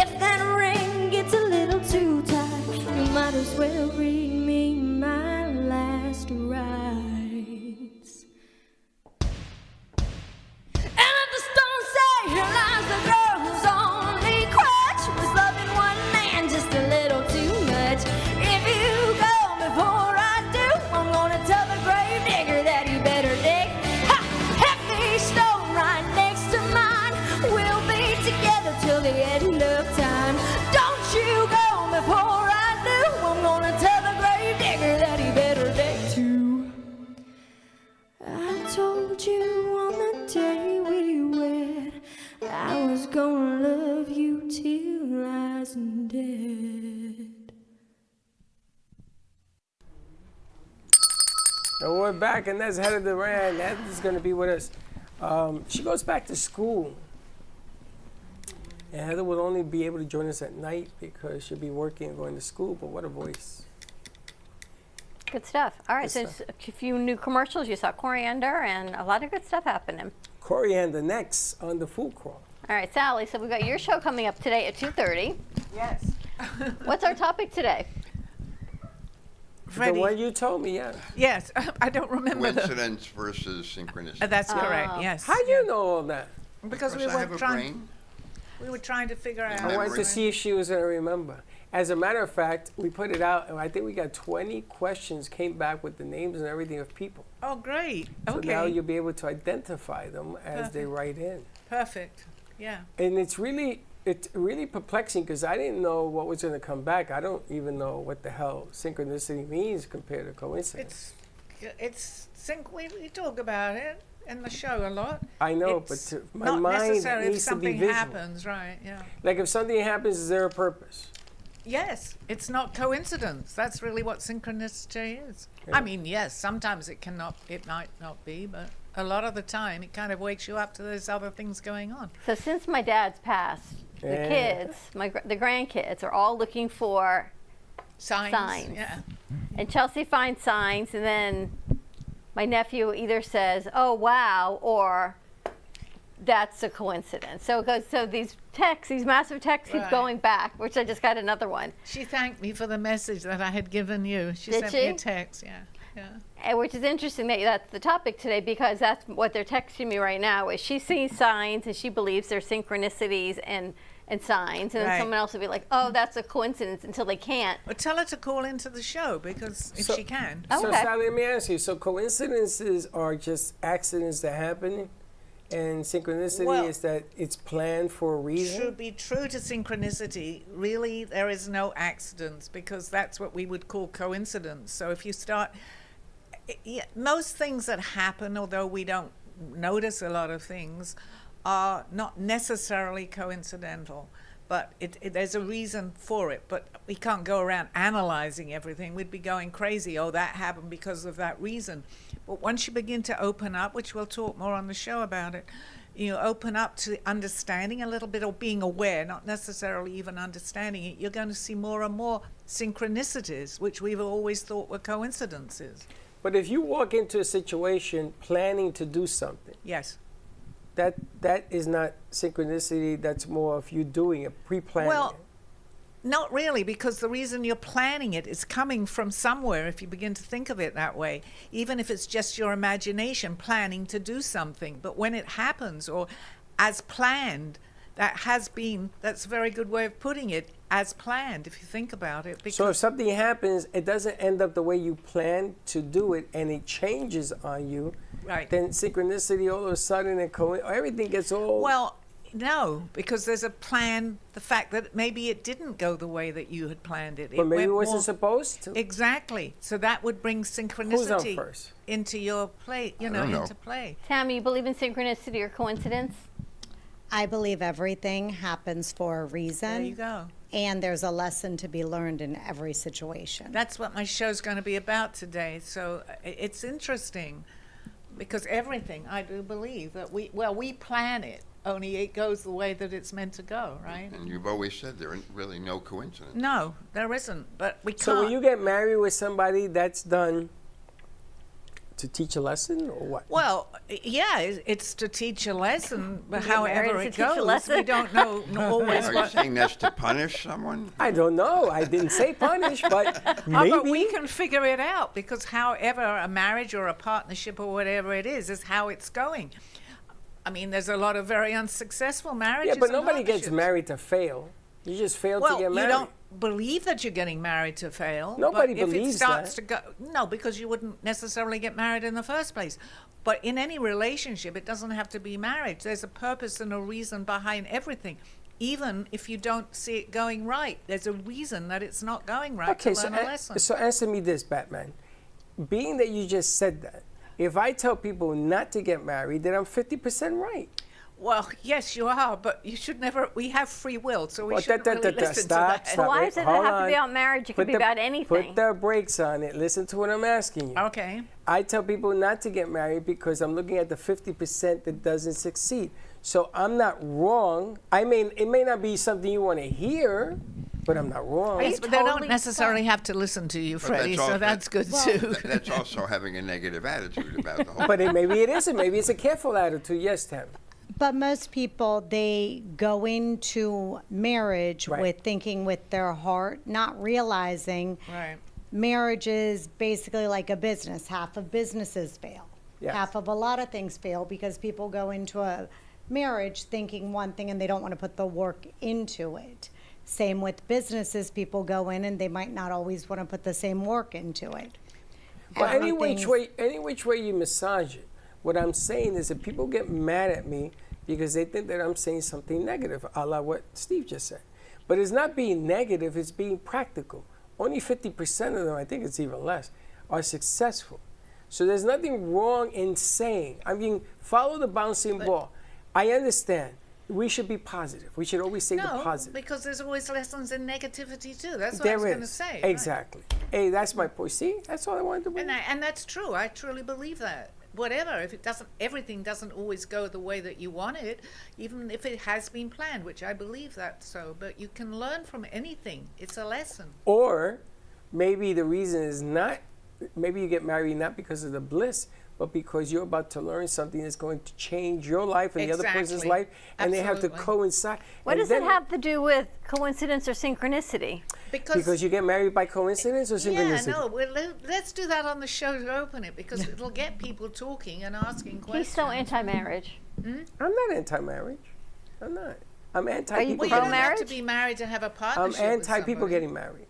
if that ring gets a little too tight, you might as well read me my last rites. And let the stone say, here lies the girl's only crutch, was loving one man just a little too much. If you go before I do, I'm gonna tell the grave digger that he better dig. Ha! Heavy stone right next to mine, we'll be together till the end of time. Don't you go before I do, I'm gonna tell the grave digger that he better dig too. I told you on the day we wed, I was gonna love you till I was dead. And we're back, and that's Heather Duran. Heather's going to be with us. She goes back to school. And Heather will only be able to join us at night because she'll be working and going to school, but what a voice. Good stuff. All right, Good so stuff. a few new commercials. You saw Coriander and a lot of good stuff happening. Coriander next on the food crawl. All right, Sally, so we've got your show coming up today at 2:30. Yes. What's our topic today? Freddie. The one you told me, yeah. Yes, I don't remember the. Coincidence versus synchronicity. That's correct. Yes. How do you know all that? Because we Because I were have a trying. brain. We were trying to figure out. I wanted to see if she was going to remember. As a matter of fact, we put it out, and I think we got 20 questions came back with the names and everything of people. Oh, great. So Okay. now you'll be able to identify them as they Perfect. write in. Perfect. Yeah. And it's really perplexing because I didn't know what was going to come back. I don't even know what the hell synchronicity means compared to coincidence. We talk about it in the show a lot. I know, It's but my not mind necessarily if needs to be something visual. happens, right? Yeah. Like if something happens, is there a purpose? Yes, it's not coincidence. That's really what synchronicity is. Yeah. I mean, yes, sometimes it might not be, but a lot of the time it kind of wakes you up to those other things going on. So since my dad's passed, the Yeah. kids, the grandkids are all looking for Signs. Yeah. And Chelsea finds signs, and then my nephew either says, "Oh wow," or "That's a coincidence." So it goes. So these massive texts, keep Right. going back. Which I just got another one. She thanked me for the message that I had given you. She Did sent she? me a text. Yeah. Yeah. Which is interesting that that's the topic today, because that's what they're texting me right now. Is she sees signs and she believes they're synchronicities, and and signs, and then Right. someone else will be like, oh, that's a coincidence, until they can't. But tell her to call into the show, because if she can. So, Sally, let me ask you. So, coincidences are just accidents that happen, and synchronicity Well, is that it's planned for a reason? To be true to synchronicity, really, there is no accidents, because that's what we would call coincidence. So if you start, most things that happen, although we don't notice a lot of things, are not necessarily coincidental. But there's a reason for it. But we can't go around analyzing everything. We'd be going crazy. Oh, that happened because of that reason. But once you begin to open up, which we'll talk more on the show about it, you open up to understanding a little bit, or being aware, not necessarily even understanding it, you're going to see more and more synchronicities, which we've always thought were coincidences. But if you walk into a situation planning to do something, Yes. that is not synchronicity. That's more of you doing it, pre-planning. Well, not really, because the reason you're planning it is coming from somewhere, if you begin to think of it that way, even if it's just your imagination planning to do something. But when it happens, or as planned, that's a very good way of putting it, as planned, if you think about it. So if something happens, it doesn't end up the way you planned to do it, and it changes on you, Right. then synchronicity all of a sudden, everything gets all... Well, no, because there's a plan, the fact that maybe it didn't go the way that you had planned it. But maybe it went wasn't more- supposed to. Exactly. So that would bring synchronicity Who's on first? into your play, into play. Tammy, you believe in synchronicity or coincidence? I believe everything happens for a reason. There you go. And there's a lesson to be learned in every situation. That's what my show's going to be about today. So it's interesting, because everything, I do believe that we plan it, only it goes the way that it's meant to go, right? And you've always said there are really no coincidence. No, there isn't, but we can't. So when you get married with somebody, that's done to teach a lesson, or what? Well, yeah, it's to teach a lesson, but You get married however to it teach a goes, lesson? we don't know always Are you what. saying that's to punish someone? I don't know. I didn't say punish, but Oh, maybe. but we can figure it out, because however a marriage or a partnership or whatever it is how it's going. I mean, there's a lot of very unsuccessful marriages. Yeah, but and nobody gets partnerships. married to fail. You just fail Well, to get you married. don't believe that you're getting married to fail. Nobody but if believes it starts that. to go, no, because you wouldn't necessarily get married in the first place. But in any relationship, it doesn't have to be marriage. There's a purpose and a reason behind everything. Even if you don't see it going right, there's a reason that it's not going right, Okay, to so, learn a lesson. so answer me this, Batman. Being that you just said that, if I tell people not to get married, then I'm 50% right. Well, yes, you are, but you should never. We have free will, so we Well, shouldn't really listen to stop, that. stop. But why wait, does it hold have to be on. about marriage? It Put could be the- about anything. Put the brakes on it. Listen to what I'm asking you. Okay. I tell people not to get married because I'm looking at the 50% that doesn't succeed. So I'm not wrong. I mean, it may not be something you want to hear, but I'm not wrong. Yes, but they don't necessarily have to listen to you, But Freddie, so that's good too. That's also having a negative attitude about the whole But maybe it isn't. Maybe it's a careful attitude. Yes, Tam. But most people, they go into marriage Right. with thinking with their heart, not realizing Right. marriage is basically like a business. Half of businesses fail. Yes. Half of a lot of things fail because people go into a marriage thinking one thing and they don't want to put the work into it. Same with businesses, people go in and they might not always want to put the same work into it. But any which Everything's- way you massage it, what I'm saying is that people get mad at me because they think that I'm saying something negative, a la what Steve just said. But it's not being negative, it's being practical. Only 50% of them, I think it's even less, are successful. So there's nothing wrong in saying, I mean, follow the bouncing ball. I understand. We should be positive. We should always say the No, positive. because there's always lessons in negativity too. That's what I There was going to is. say. right. Exactly. Hey, that's my point. See, that's all I wanted to bring. And that's true. I truly believe that. Whatever, if it doesn't, everything doesn't always go the way that you want it, even if it has been planned, which I believe that so. But you can learn from anything. It's a lesson. Or maybe the reason is not, maybe you get married not because of the bliss, but because you're about to learn something that's going to change your life and the other person's Exactly. life, and they have to Absolutely. coincide. What And does it then- have to do with coincidence or synchronicity? Because you get married by coincidence or synchronicity? Yeah, no. Well, let's do that on the show to open it, because it'll get people talking and asking questions. He's so anti-marriage. I'm not anti-marriage. I'm not. I'm anti Are you people. Well, you don't have pro-marriage? to be married to have a I'm partnership. anti with people somebody. getting married.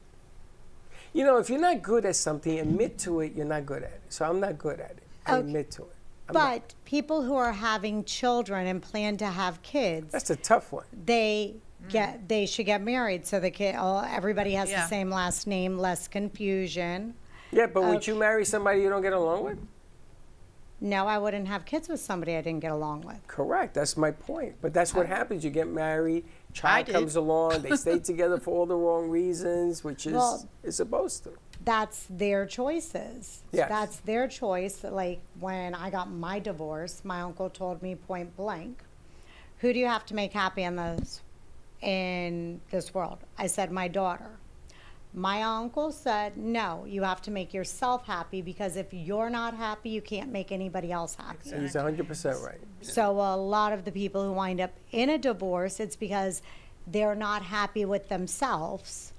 You know, if you're not good at something, admit to it. You're not good at it. So I'm not good at it. I Okay. admit to it. But people who are having children and plan to have kids, That's a tough one. they should get married so the kid, everybody has Yeah. the same last name, less confusion. Yeah, but would you marry somebody you don't get along with? No, I wouldn't have kids with somebody I didn't get along with. Correct. That's my point. But that's what happens. You get married, child did. comes along, they stay together for all the wrong reasons, which is Well, is supposed to. That's their choices. Yes. That's their choice. Like when I got my divorce, my uncle told me point blank, who do you have to make happy in this world? I said, my daughter. My uncle said, no, you have to make yourself happy, because if you're not happy, you can't make anybody else happy. He's 100% right. So a lot of the people who wind up in a divorce, it's because they're not happy with themselves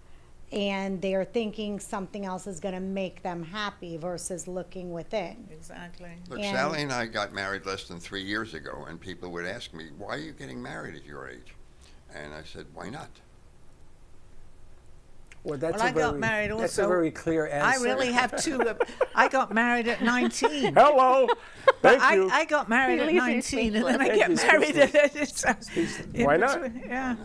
and they're thinking something else is going to make them happy versus looking within. Exactly. Look, And- Sally and I got married less than 3 years ago, and people would ask me, why are you getting married at your age? And I said, why not? Well, that's Well, I got married That's a also. very clear I answer. really have two. I got married at 19. Hello. Thank I, you. I got married at Leaves you 19, and then I Thank get you, married at Why not? Yeah.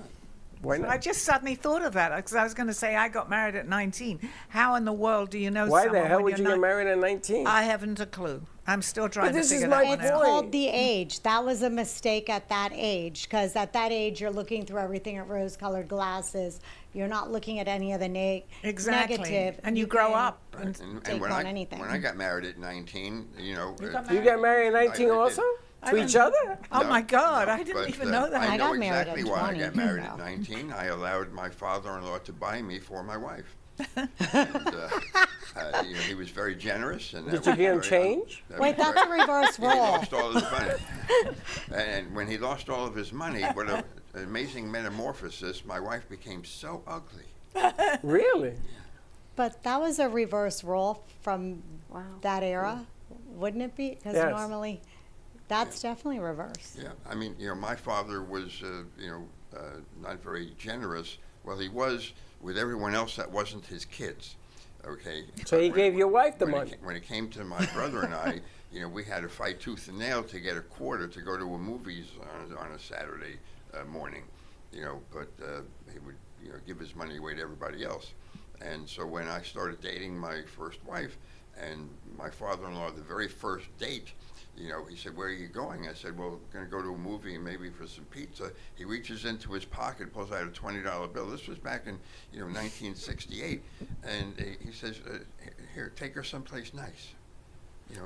Why I not? just suddenly thought of that, because I was going to say I got married at 19. How in the world do you know Why someone the hell when would you you're get not- married at 19? I haven't a clue. I'm still trying this to is figure my that one It's out. called the age. That was a mistake at that age, because at that age you're looking through everything at rose-colored glasses. You're not looking at any of the Exactly. negative. And you grow can up. And take when on I anything. when I got married at 19, You got You got married at 19 I did. also? I To didn't- each other? Oh No, my God, no, I didn't but, even know that. I I know got married exactly at why 20, I got married though. at 19. I allowed my father-in-law to buy me for my wife. And, he was very generous. And Did that you was give him very- change? that Wait, was that's a very- reverse He role. lost all his money. And when he lost all of his money, what an amazing metamorphosis, my wife became so ugly. Really? But that was a reverse role from Wow. that era, wouldn't it be? Because Yes. normally, that's definitely reverse. Yeah, I mean, my father was, not very generous. Well, he was with everyone else that wasn't his kids, okay? So he When- gave your wife the when money. When it came to my brother and I, we had to fight tooth and nail to get a quarter to go to a movies on a Saturday morning, but he would, give his money away to everybody else. And so when I started dating my first wife, and my father-in-law, the very first date, he said, where are you going? I said, well, we're going to go to a movie and maybe for some pizza. He reaches into his pocket, pulls out a $20 bill. This was back in, 1968. And he says, here, take her someplace nice.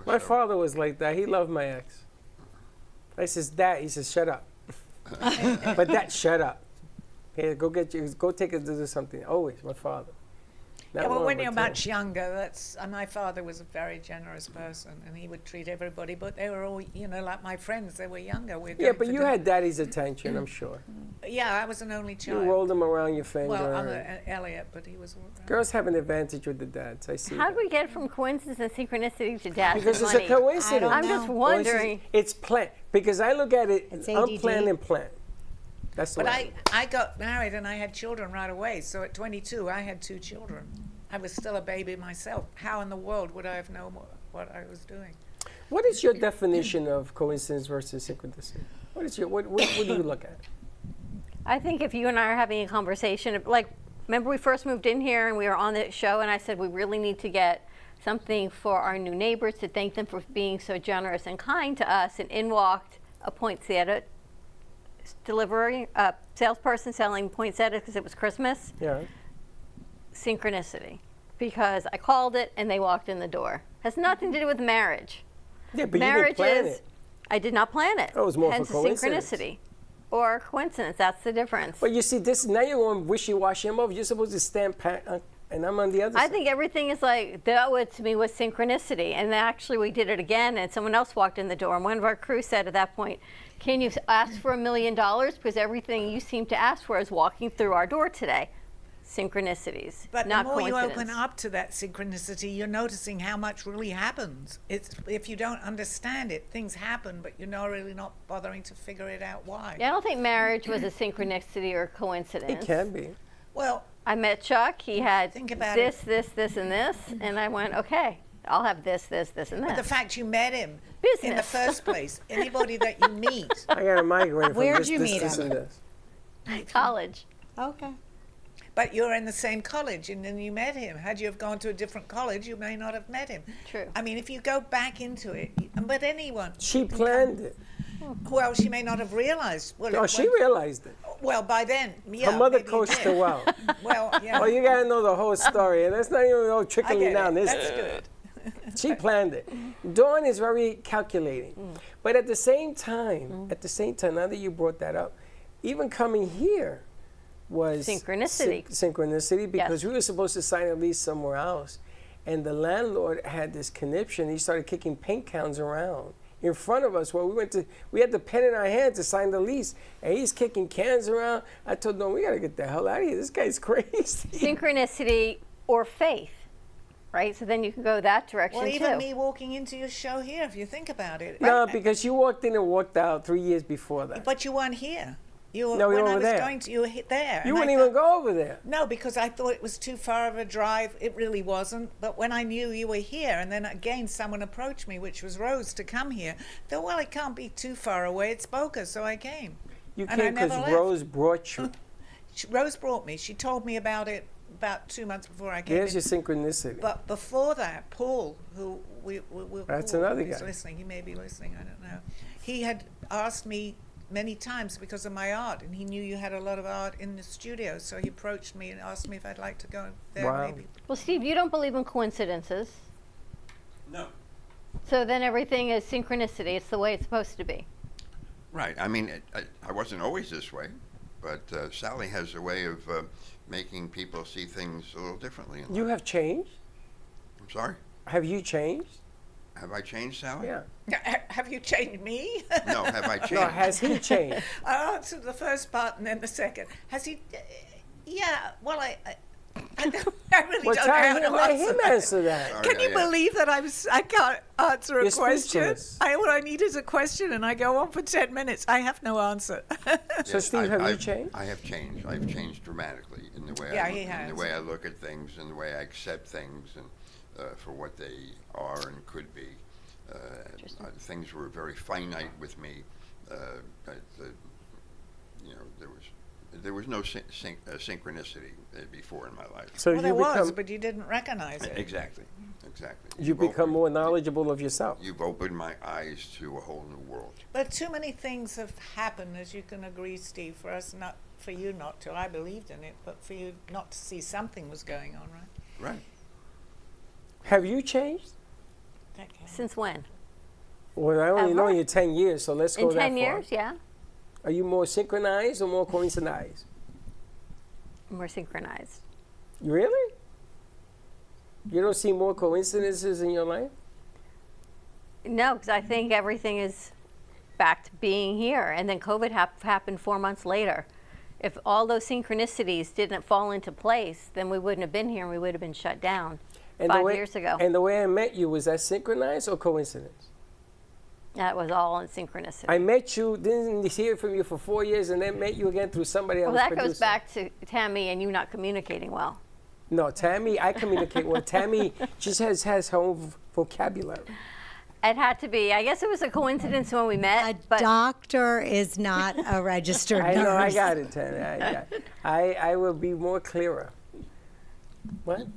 My so- father was like that. He loved my ex. I says, Dad, he says, shut up. But Dad, shut up. Here, go take her to do something. Always, my father. Not Yeah, well, one, when but you're two. much younger, my father was a very generous person, and he would treat everybody, but they were all, like my friends, they were younger. Yeah, but you had daddy's attention, I'm sure. Yeah, I was an only You child. rolled him around your finger. Well, I'm Elliot, but he was all around. Girls have an advantage with the dads. I see. How that. do we get from coincidence and synchronicity to dads Because and it's money? a coincidence. I'm just wondering. It's planned. Because I look at it It's unplanned ADD. and planned. That's the But way. I got married and I had children right away. So at 22, I had 2 children. I was still a baby myself. How in the world would I have known what I was doing? What is your definition of coincidence versus synchronicity? What is what do you look at? I think if you and I are having a conversation, like, remember we first moved in here and we were on the show and I said we really need to get something for our new neighbors to thank them for being so generous and kind to us. And in walked a poinsettia salesperson selling poinsettia because it was Christmas. Yeah. Synchronicity, because I called it and they walked in the door. Has nothing to do with marriage. Yeah, but Marriage you didn't plan is, it. I did not plan it. Oh, it was more for Hence coincidence. synchronicity or coincidence. That's the difference. But you see, this now you're going wishy-washy. I'm over. You're supposed to stand pat, and I'm on the other I side. think everything is like, that was, to me, was synchronicity. And actually we did it again and someone else walked in the door and one of our crew said at that point, can you ask for $1 million? Because everything you seem to ask for is walking through our door today. synchronicities, But not the more you coincidence. open up to that synchronicity, you're noticing how much really happens. It's if you don't understand it, things happen, but you're not really not bothering to figure it out why. Yeah, I don't think marriage was a synchronicity or a coincidence. It can be. Well, I met Chuck. He had Think about this, and this, and I went, okay, I'll have this, and this. but the fact you met him in the Business. first place, anybody that you meet, I got a migraine from Where'd this, you this, meet this, him? and this. College. Okay. but you're in the same college and then you met him. Had you have gone to a different college, you may not have met him. True. I mean, if you go back into it, but anyone. She planned it. Well, she may not have realized. Well, No, she realized it. Well, by then, yeah. Her mother maybe coached did. her well. Well, yeah. Oh, you gotta know the whole story, and that's not even all I trickling get down. it. This That's good. She planned it. Dawn is very calculating, but at the same time, now that you brought that up, even coming here was Synchronicity. Synchronicity, because Yes. we were supposed to sign a lease somewhere else, and the landlord had this conniption. He started kicking paint cans around in front of us. Well, we had the pen in our hand to sign the lease, and he's kicking cans around. I told Dawn, we gotta get the hell out of here. This guy's crazy. Synchronicity or faith, right? So then you can go that direction Well, too. even me walking into your show here, if you think about it. No, because you walked in and walked out 3 years before that. But you weren't here. You were, No, we when were I was there. going to, you were there. You and I wouldn't even thought- go over there. No, because I thought it was too far of a drive. It really wasn't. But when I knew you were here, and then again someone approached me, which was Rose, to come here, I thought, well, it can't be too far away. It's Boca, so I came. You And I came because never left. Rose brought you. Rose brought me. She told me about it about 2 months before I came There's in. your synchronicity. But before that, Paul, who That's Paul, another who's guy. listening. He may be listening. I don't know. He had asked me many times because of my art, and he knew you had a lot of art in the studio, so he approached me and asked me if I'd like to go there. Wow. Maybe. Well, Steve, you don't believe in coincidences. No. So then everything is synchronicity. It's the way it's supposed to be. Right. I mean, I wasn't always this way, but Sally has a way of making people see things a little differently. You have changed? I'm sorry? Have you changed? Have I changed, Sally? Yeah. Have you changed me? No, have I changed? No, has he changed? I'll answer the first part and then the second. Has he? Yeah. Well, I really Well, don't tell know how him, to let answer him that. answer that. Can you believe that I can't answer a You're question? speechless. What I need is a question, and I go on for 10 minutes. I have no answer. So, Steve, have you changed? I have changed. I've changed dramatically in the way Yeah, I he look, in has. the way I look at things, and the way I accept things, and for what they are and could be. Things were very finite with me. There was no synchronicity before in my life. So well, you there was, become but you didn't recognize it. Exactly. you You've become opened- more knowledgeable of yourself. You've opened my eyes to a whole new world. But too many things have happened, as you can agree, Steve, for us not, for you not to. I believed in it, but for you not to see something was going on, right? Right. Have you changed? Since when? Well, I only know Ever? you 10 years, so let's go In that 10 far. years, yeah. Are you more synchronized or more coincidized? More synchronized. Really? You don't see more coincidences in your life? No, because I think everything is back to being here. And then COVID happened 4 months later. If all those synchronicities didn't fall into place, then we wouldn't have been here and we would have been shut down And 5 years ago. And the way I met you, was that synchronized or coincidence? That was all in synchronicity. I met you, didn't hear from you for 4 years, and then met you again through somebody well, else. that goes back to Tammy and you not communicating well. No, Tammy, I communicate well. Tammy just has her own vocabulary. It had to be. I guess it was a coincidence when we met. A doctor is not a registered I nurse. know, I got it, Tammy. I will be more clearer. What?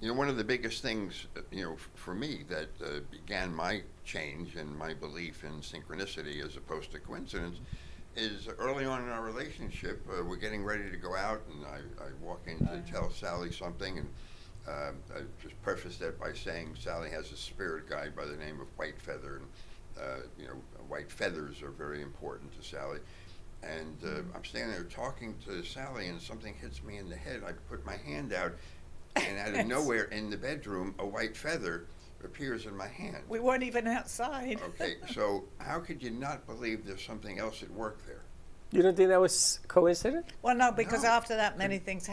You know, one of the biggest things, for me that began my change and my belief in synchronicity as opposed to coincidence is early on in our relationship, we're getting ready to go out, and I walk in to tell Sally something, and I just prefaced that by saying Sally has a spirit guide by the name of White Feather, and white feathers are very important to Sally. And I'm standing there talking to Sally, and something hits me in the head. I put my hand out, and out of nowhere in the bedroom, a white feather appears in my hand. We weren't even outside. Okay, so how could you not believe there's something else at work there? You don't think that was coincidence? Well, no, because after that, many things.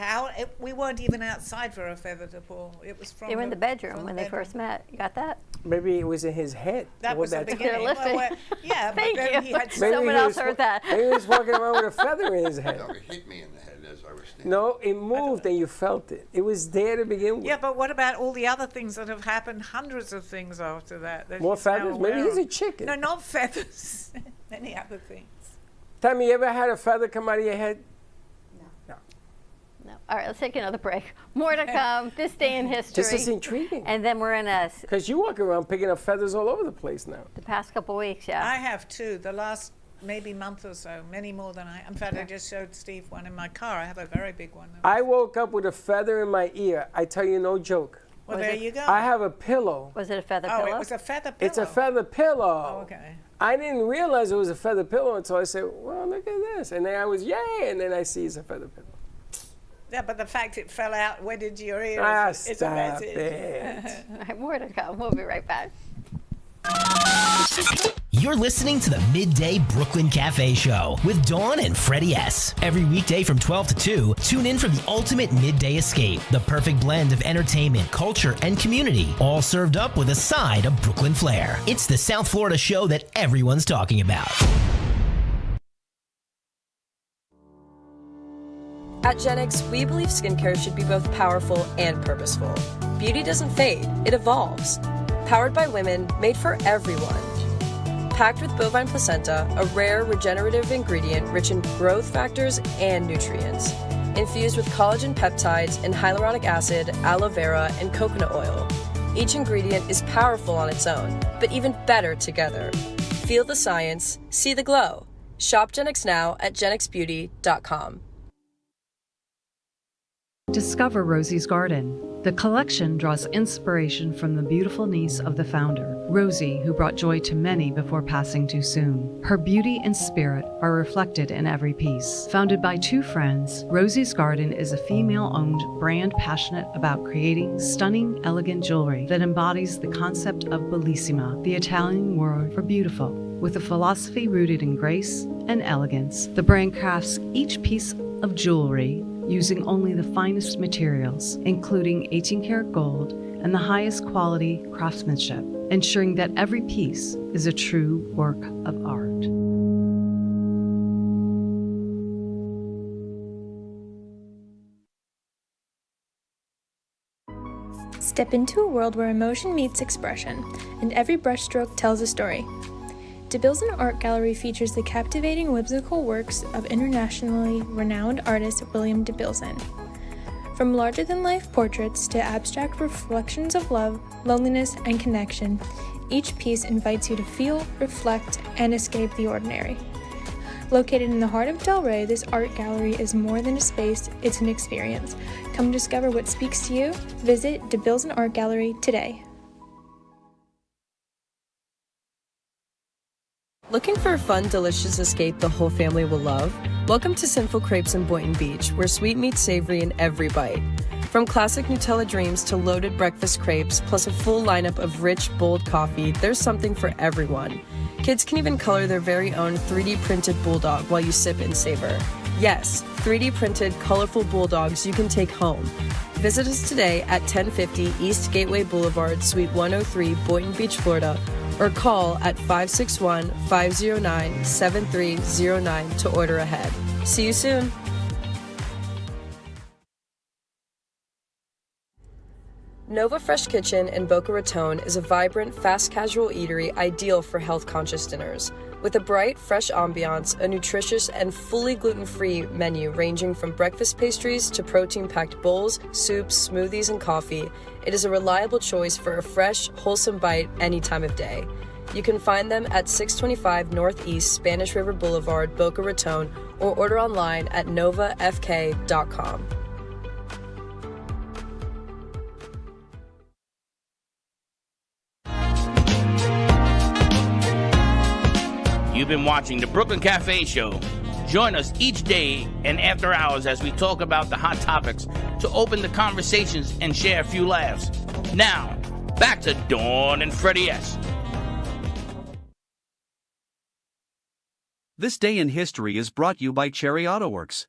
We weren't even outside for a feather to pull. It was from. They were in the bedroom when they first met. You got that? Maybe it was in his head. That was the beginning. Yeah, but Thank then you. he had Someone else heard that. Maybe he was walking around with a feather in his head. No, it hit me in the head as I was standing. No, it moved and you felt it. It was there to begin with. Yeah, but what about all the other things that have happened? Hundreds of things after that. More he's now feathers? Maybe aware he's of. a chicken. No, not feathers. Many other things. Tammy, you ever had a feather come out of your head? No. All right, let's take another break. More to come. This day in history. This is intriguing. And then we're in because you walk around picking up feathers all over the place now. The past couple weeks, yeah. I have too. The last maybe month or so, many more than I. In fact, I just showed Steve one in my car. I have a very big one. I woke up with a feather in my ear. I tell you, no joke. Well, there you go. I have a pillow. Was it a feather pillow? Oh, it was a feather pillow. It's a feather pillow. Oh, okay. I didn't realize it was a feather pillow until I said, well, look at this. And then I was, yay, and then I see it's a feather pillow. Yeah, but the fact it fell out, went into your ear, is a Stop message. it. All right, more to come. We'll be right back. You're listening to the Midday Brooklyn Cafe Show with Dawn and Freddie S. Every weekday from 12 to 2, tune in for the ultimate midday escape. The perfect blend of entertainment, culture, and community, all served up with a side of Brooklyn flair. It's the South Florida show that everyone's talking about. At Gen X, we believe skincare should be both powerful and purposeful. Beauty doesn't fade, it evolves. Powered by women, made for everyone. Packed with bovine placenta, a rare regenerative ingredient rich in growth factors and nutrients. Infused with collagen peptides and hyaluronic acid, aloe vera, and coconut oil. Each ingredient is powerful on its own, but even better together. Feel the science, see the glow. Shop Gen X now at genxbeauty.com. Discover Rosie's Garden. The collection draws inspiration from the beautiful niece of the founder, Rosie, who brought joy to many before passing too soon. Her beauty and spirit are reflected in every piece. Founded by two friends, Rosie's Garden is a female-owned brand passionate about creating stunning, elegant jewelry that embodies the concept of bellissima, the Italian word for beautiful. With a philosophy rooted in grace and elegance, the brand crafts each piece of jewelry using only the finest materials, including 18-karat gold and the highest quality craftsmanship, ensuring that every piece is a true work of art. Step into a world where emotion meets expression, and every brushstroke tells a story. DeBilson Art Gallery features the captivating whimsical works of internationally renowned artist William DeBilson. From larger-than-life portraits to abstract reflections of love, loneliness, and connection, each piece invites you to feel, reflect, and escape the ordinary. Located in the heart of Delray, this art gallery is more than a space, it's an experience. Come discover what speaks to you. Visit DeBilson Art Gallery today. Looking for a fun, delicious escape the whole family will love? Welcome to Sinful Crepes in Boynton Beach, where sweet meets savory in every bite. From classic Nutella dreams to loaded breakfast crepes, plus a full lineup of rich, bold coffee, there's something for everyone. Kids can even color their very own 3D printed bulldog while you sip and savor. Yes, 3D printed, colorful bulldogs you can take home. Visit us today at 1050 East Gateway Boulevard, Suite 103, Boynton Beach, Florida, or call at 561-509-7309 to order ahead. See you soon. Nova Fresh Kitchen in Boca Raton is a vibrant, fast casual eatery ideal for health-conscious dinners. With a bright, fresh ambiance, a nutritious and fully gluten-free menu ranging from breakfast pastries to protein-packed bowls, soups, smoothies, and coffee, it is a reliable choice for a fresh, wholesome bite any time of day. You can find them at 625 Northeast Spanish River Boulevard, Boca Raton, or order online at novafk.com. You've been watching the Brooklyn Cafe Show. Join us each day and after hours as we talk about the hot topics to open the conversations and share a few laughs. Now, back to Dawn and Freddie S. This Day in History is brought to you by Cherry Auto Works.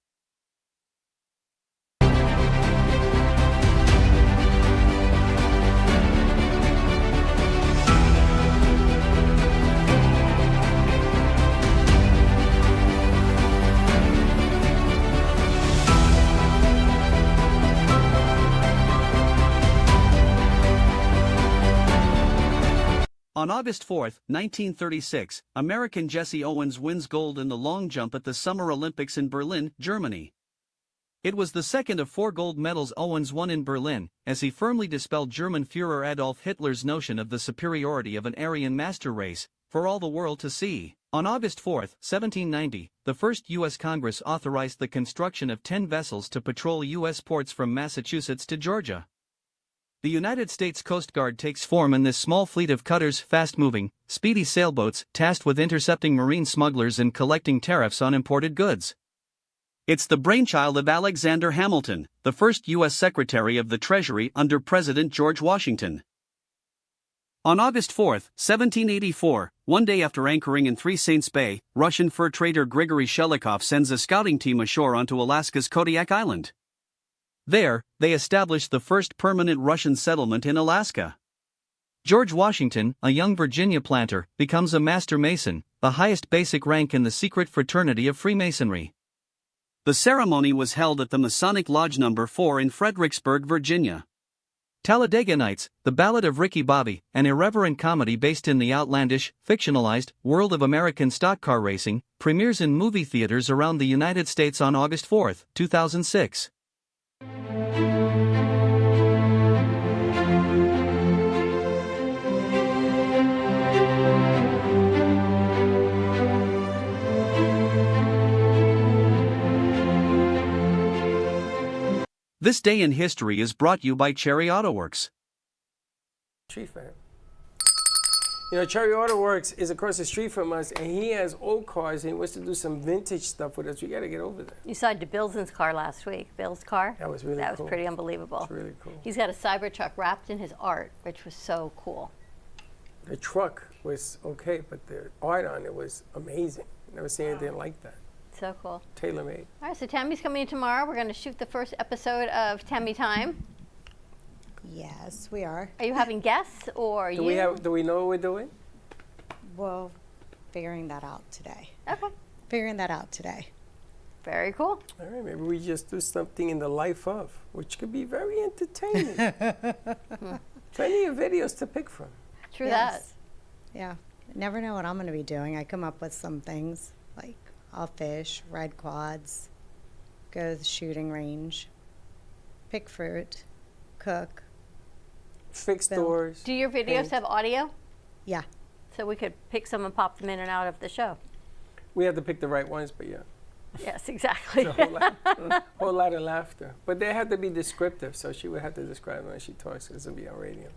On August 4, 1936, American Jesse Owens wins gold in the long jump at the Summer Olympics in Berlin, Germany. It was the second of 4 gold medals Owens won in Berlin, as he firmly dispelled German Führer Adolf Hitler's notion of the superiority of an Aryan master race, for all the world to see. On August 4, 1790, the first U.S. Congress authorized the construction of 10 vessels to patrol U.S. ports from Massachusetts to Georgia. The United States Coast Guard takes form in this small fleet of cutters, fast-moving, speedy sailboats, tasked with intercepting marine smugglers and collecting tariffs on imported goods. It's the brainchild of Alexander Hamilton, the first U.S. Secretary of the Treasury under President George Washington. On August 4, 1784, one day after anchoring in Three Saints Bay, Russian fur trader Grigory Shelikov sends a scouting team ashore onto Alaska's Kodiak Island. There, they established the first permanent Russian settlement in Alaska. George Washington, a young Virginia planter, becomes a Master Mason, the highest basic rank in the secret fraternity of Freemasonry. The ceremony was held at the Masonic Lodge No. 4 in Fredericksburg, Virginia. Talladega Nights, The Ballad of Ricky Bobby, an irreverent comedy based in the outlandish, fictionalized world of American stock car racing, premieres in movie theaters around the United States on August 4, 2006. This Day in History is brought to you by Cherry Auto Works. Street for him. You know, Cherry Auto Works is across the street from us, and he has old cars, and he wants to do some vintage stuff with us. We got to get over there. You saw DeBillson's car last week. Bill's car. That was really cool. That was pretty unbelievable. That's really cool. He's got a Cybertruck wrapped in his art, which was so cool. The truck was okay, but the art on it was amazing. Never seen anything like that. So cool. Tailor-made. All right, so Tammy's coming in tomorrow. We're going to shoot the first episode of Tammy Time. Yes, we are. Are you having guests or Do we know what we're doing? Well, figuring that out today. Okay. Figuring that out today. Very cool. All right, maybe we just do something in the life of, which could be very entertaining. Plenty of videos to pick from. True that. Yeah. Never know what I'm going to be doing. I come up with some things like I'll fish, ride quads, go to the shooting range, pick fruit, cook, fix doors. Do your videos have audio? Yeah. So we could pick some and pop them in and out of the show. We have to pick the right ones, but yeah. Yes, exactly. It's a whole lot of laughter. But they have to be descriptive, so she would have to describe when she talks, because it'll be on radio.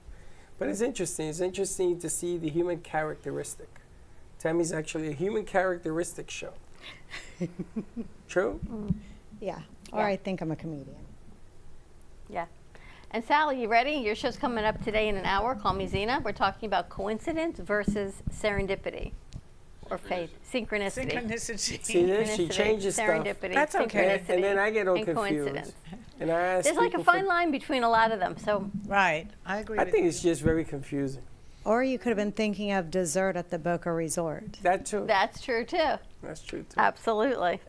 But it's interesting. It's interesting to see the human characteristic. Tammy's actually a human characteristic show. True? Yeah. Or I think I'm a comedian. Yeah. And Sally, you ready? Your show's coming up today in an hour. Call me Zena. We're talking about coincidence versus serendipity. Or faith. Synchronicity. Synchronicity. See this? She changes stuff. Serendipity. That's okay. And then I get all and confused. Coincidence. And I ask There's like a people fine line between a lot of them. So Right. I agree I with think you. it's just very confusing. Or you could have been thinking of dessert at the Boca Resort. That too. that's true too. That's true too. Absolutely.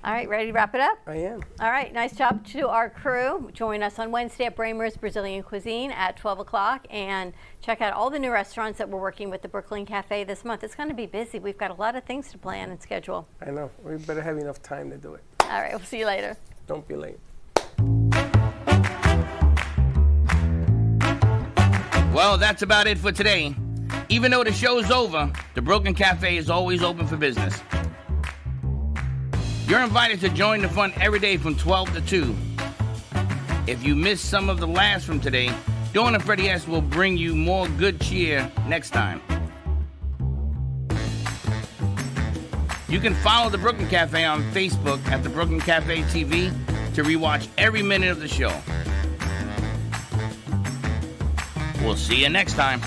All right, ready to wrap it up? I am. All right, nice job to our crew. Join us on Wednesday at Bramer's Brazilian Cuisine at 12 o'clock and check out all the new restaurants that we're working with the Brooklyn Cafe this month. It's going to be busy. We've got a lot of things to plan and schedule. I know. We better have enough time to do it. All right, we'll see you later. Don't be late. Well, that's about it for today. Even though the show's over, the Brooklyn Cafe is always open for business. You're invited to join the fun every day from 12 to 2. If you missed some of the laughs from today, Dawn and Freddie S. will bring you more good cheer next time. You can follow the Brooklyn Cafe on Facebook at the Brooklyn Cafe TV to rewatch every minute of the show. We'll see you next time.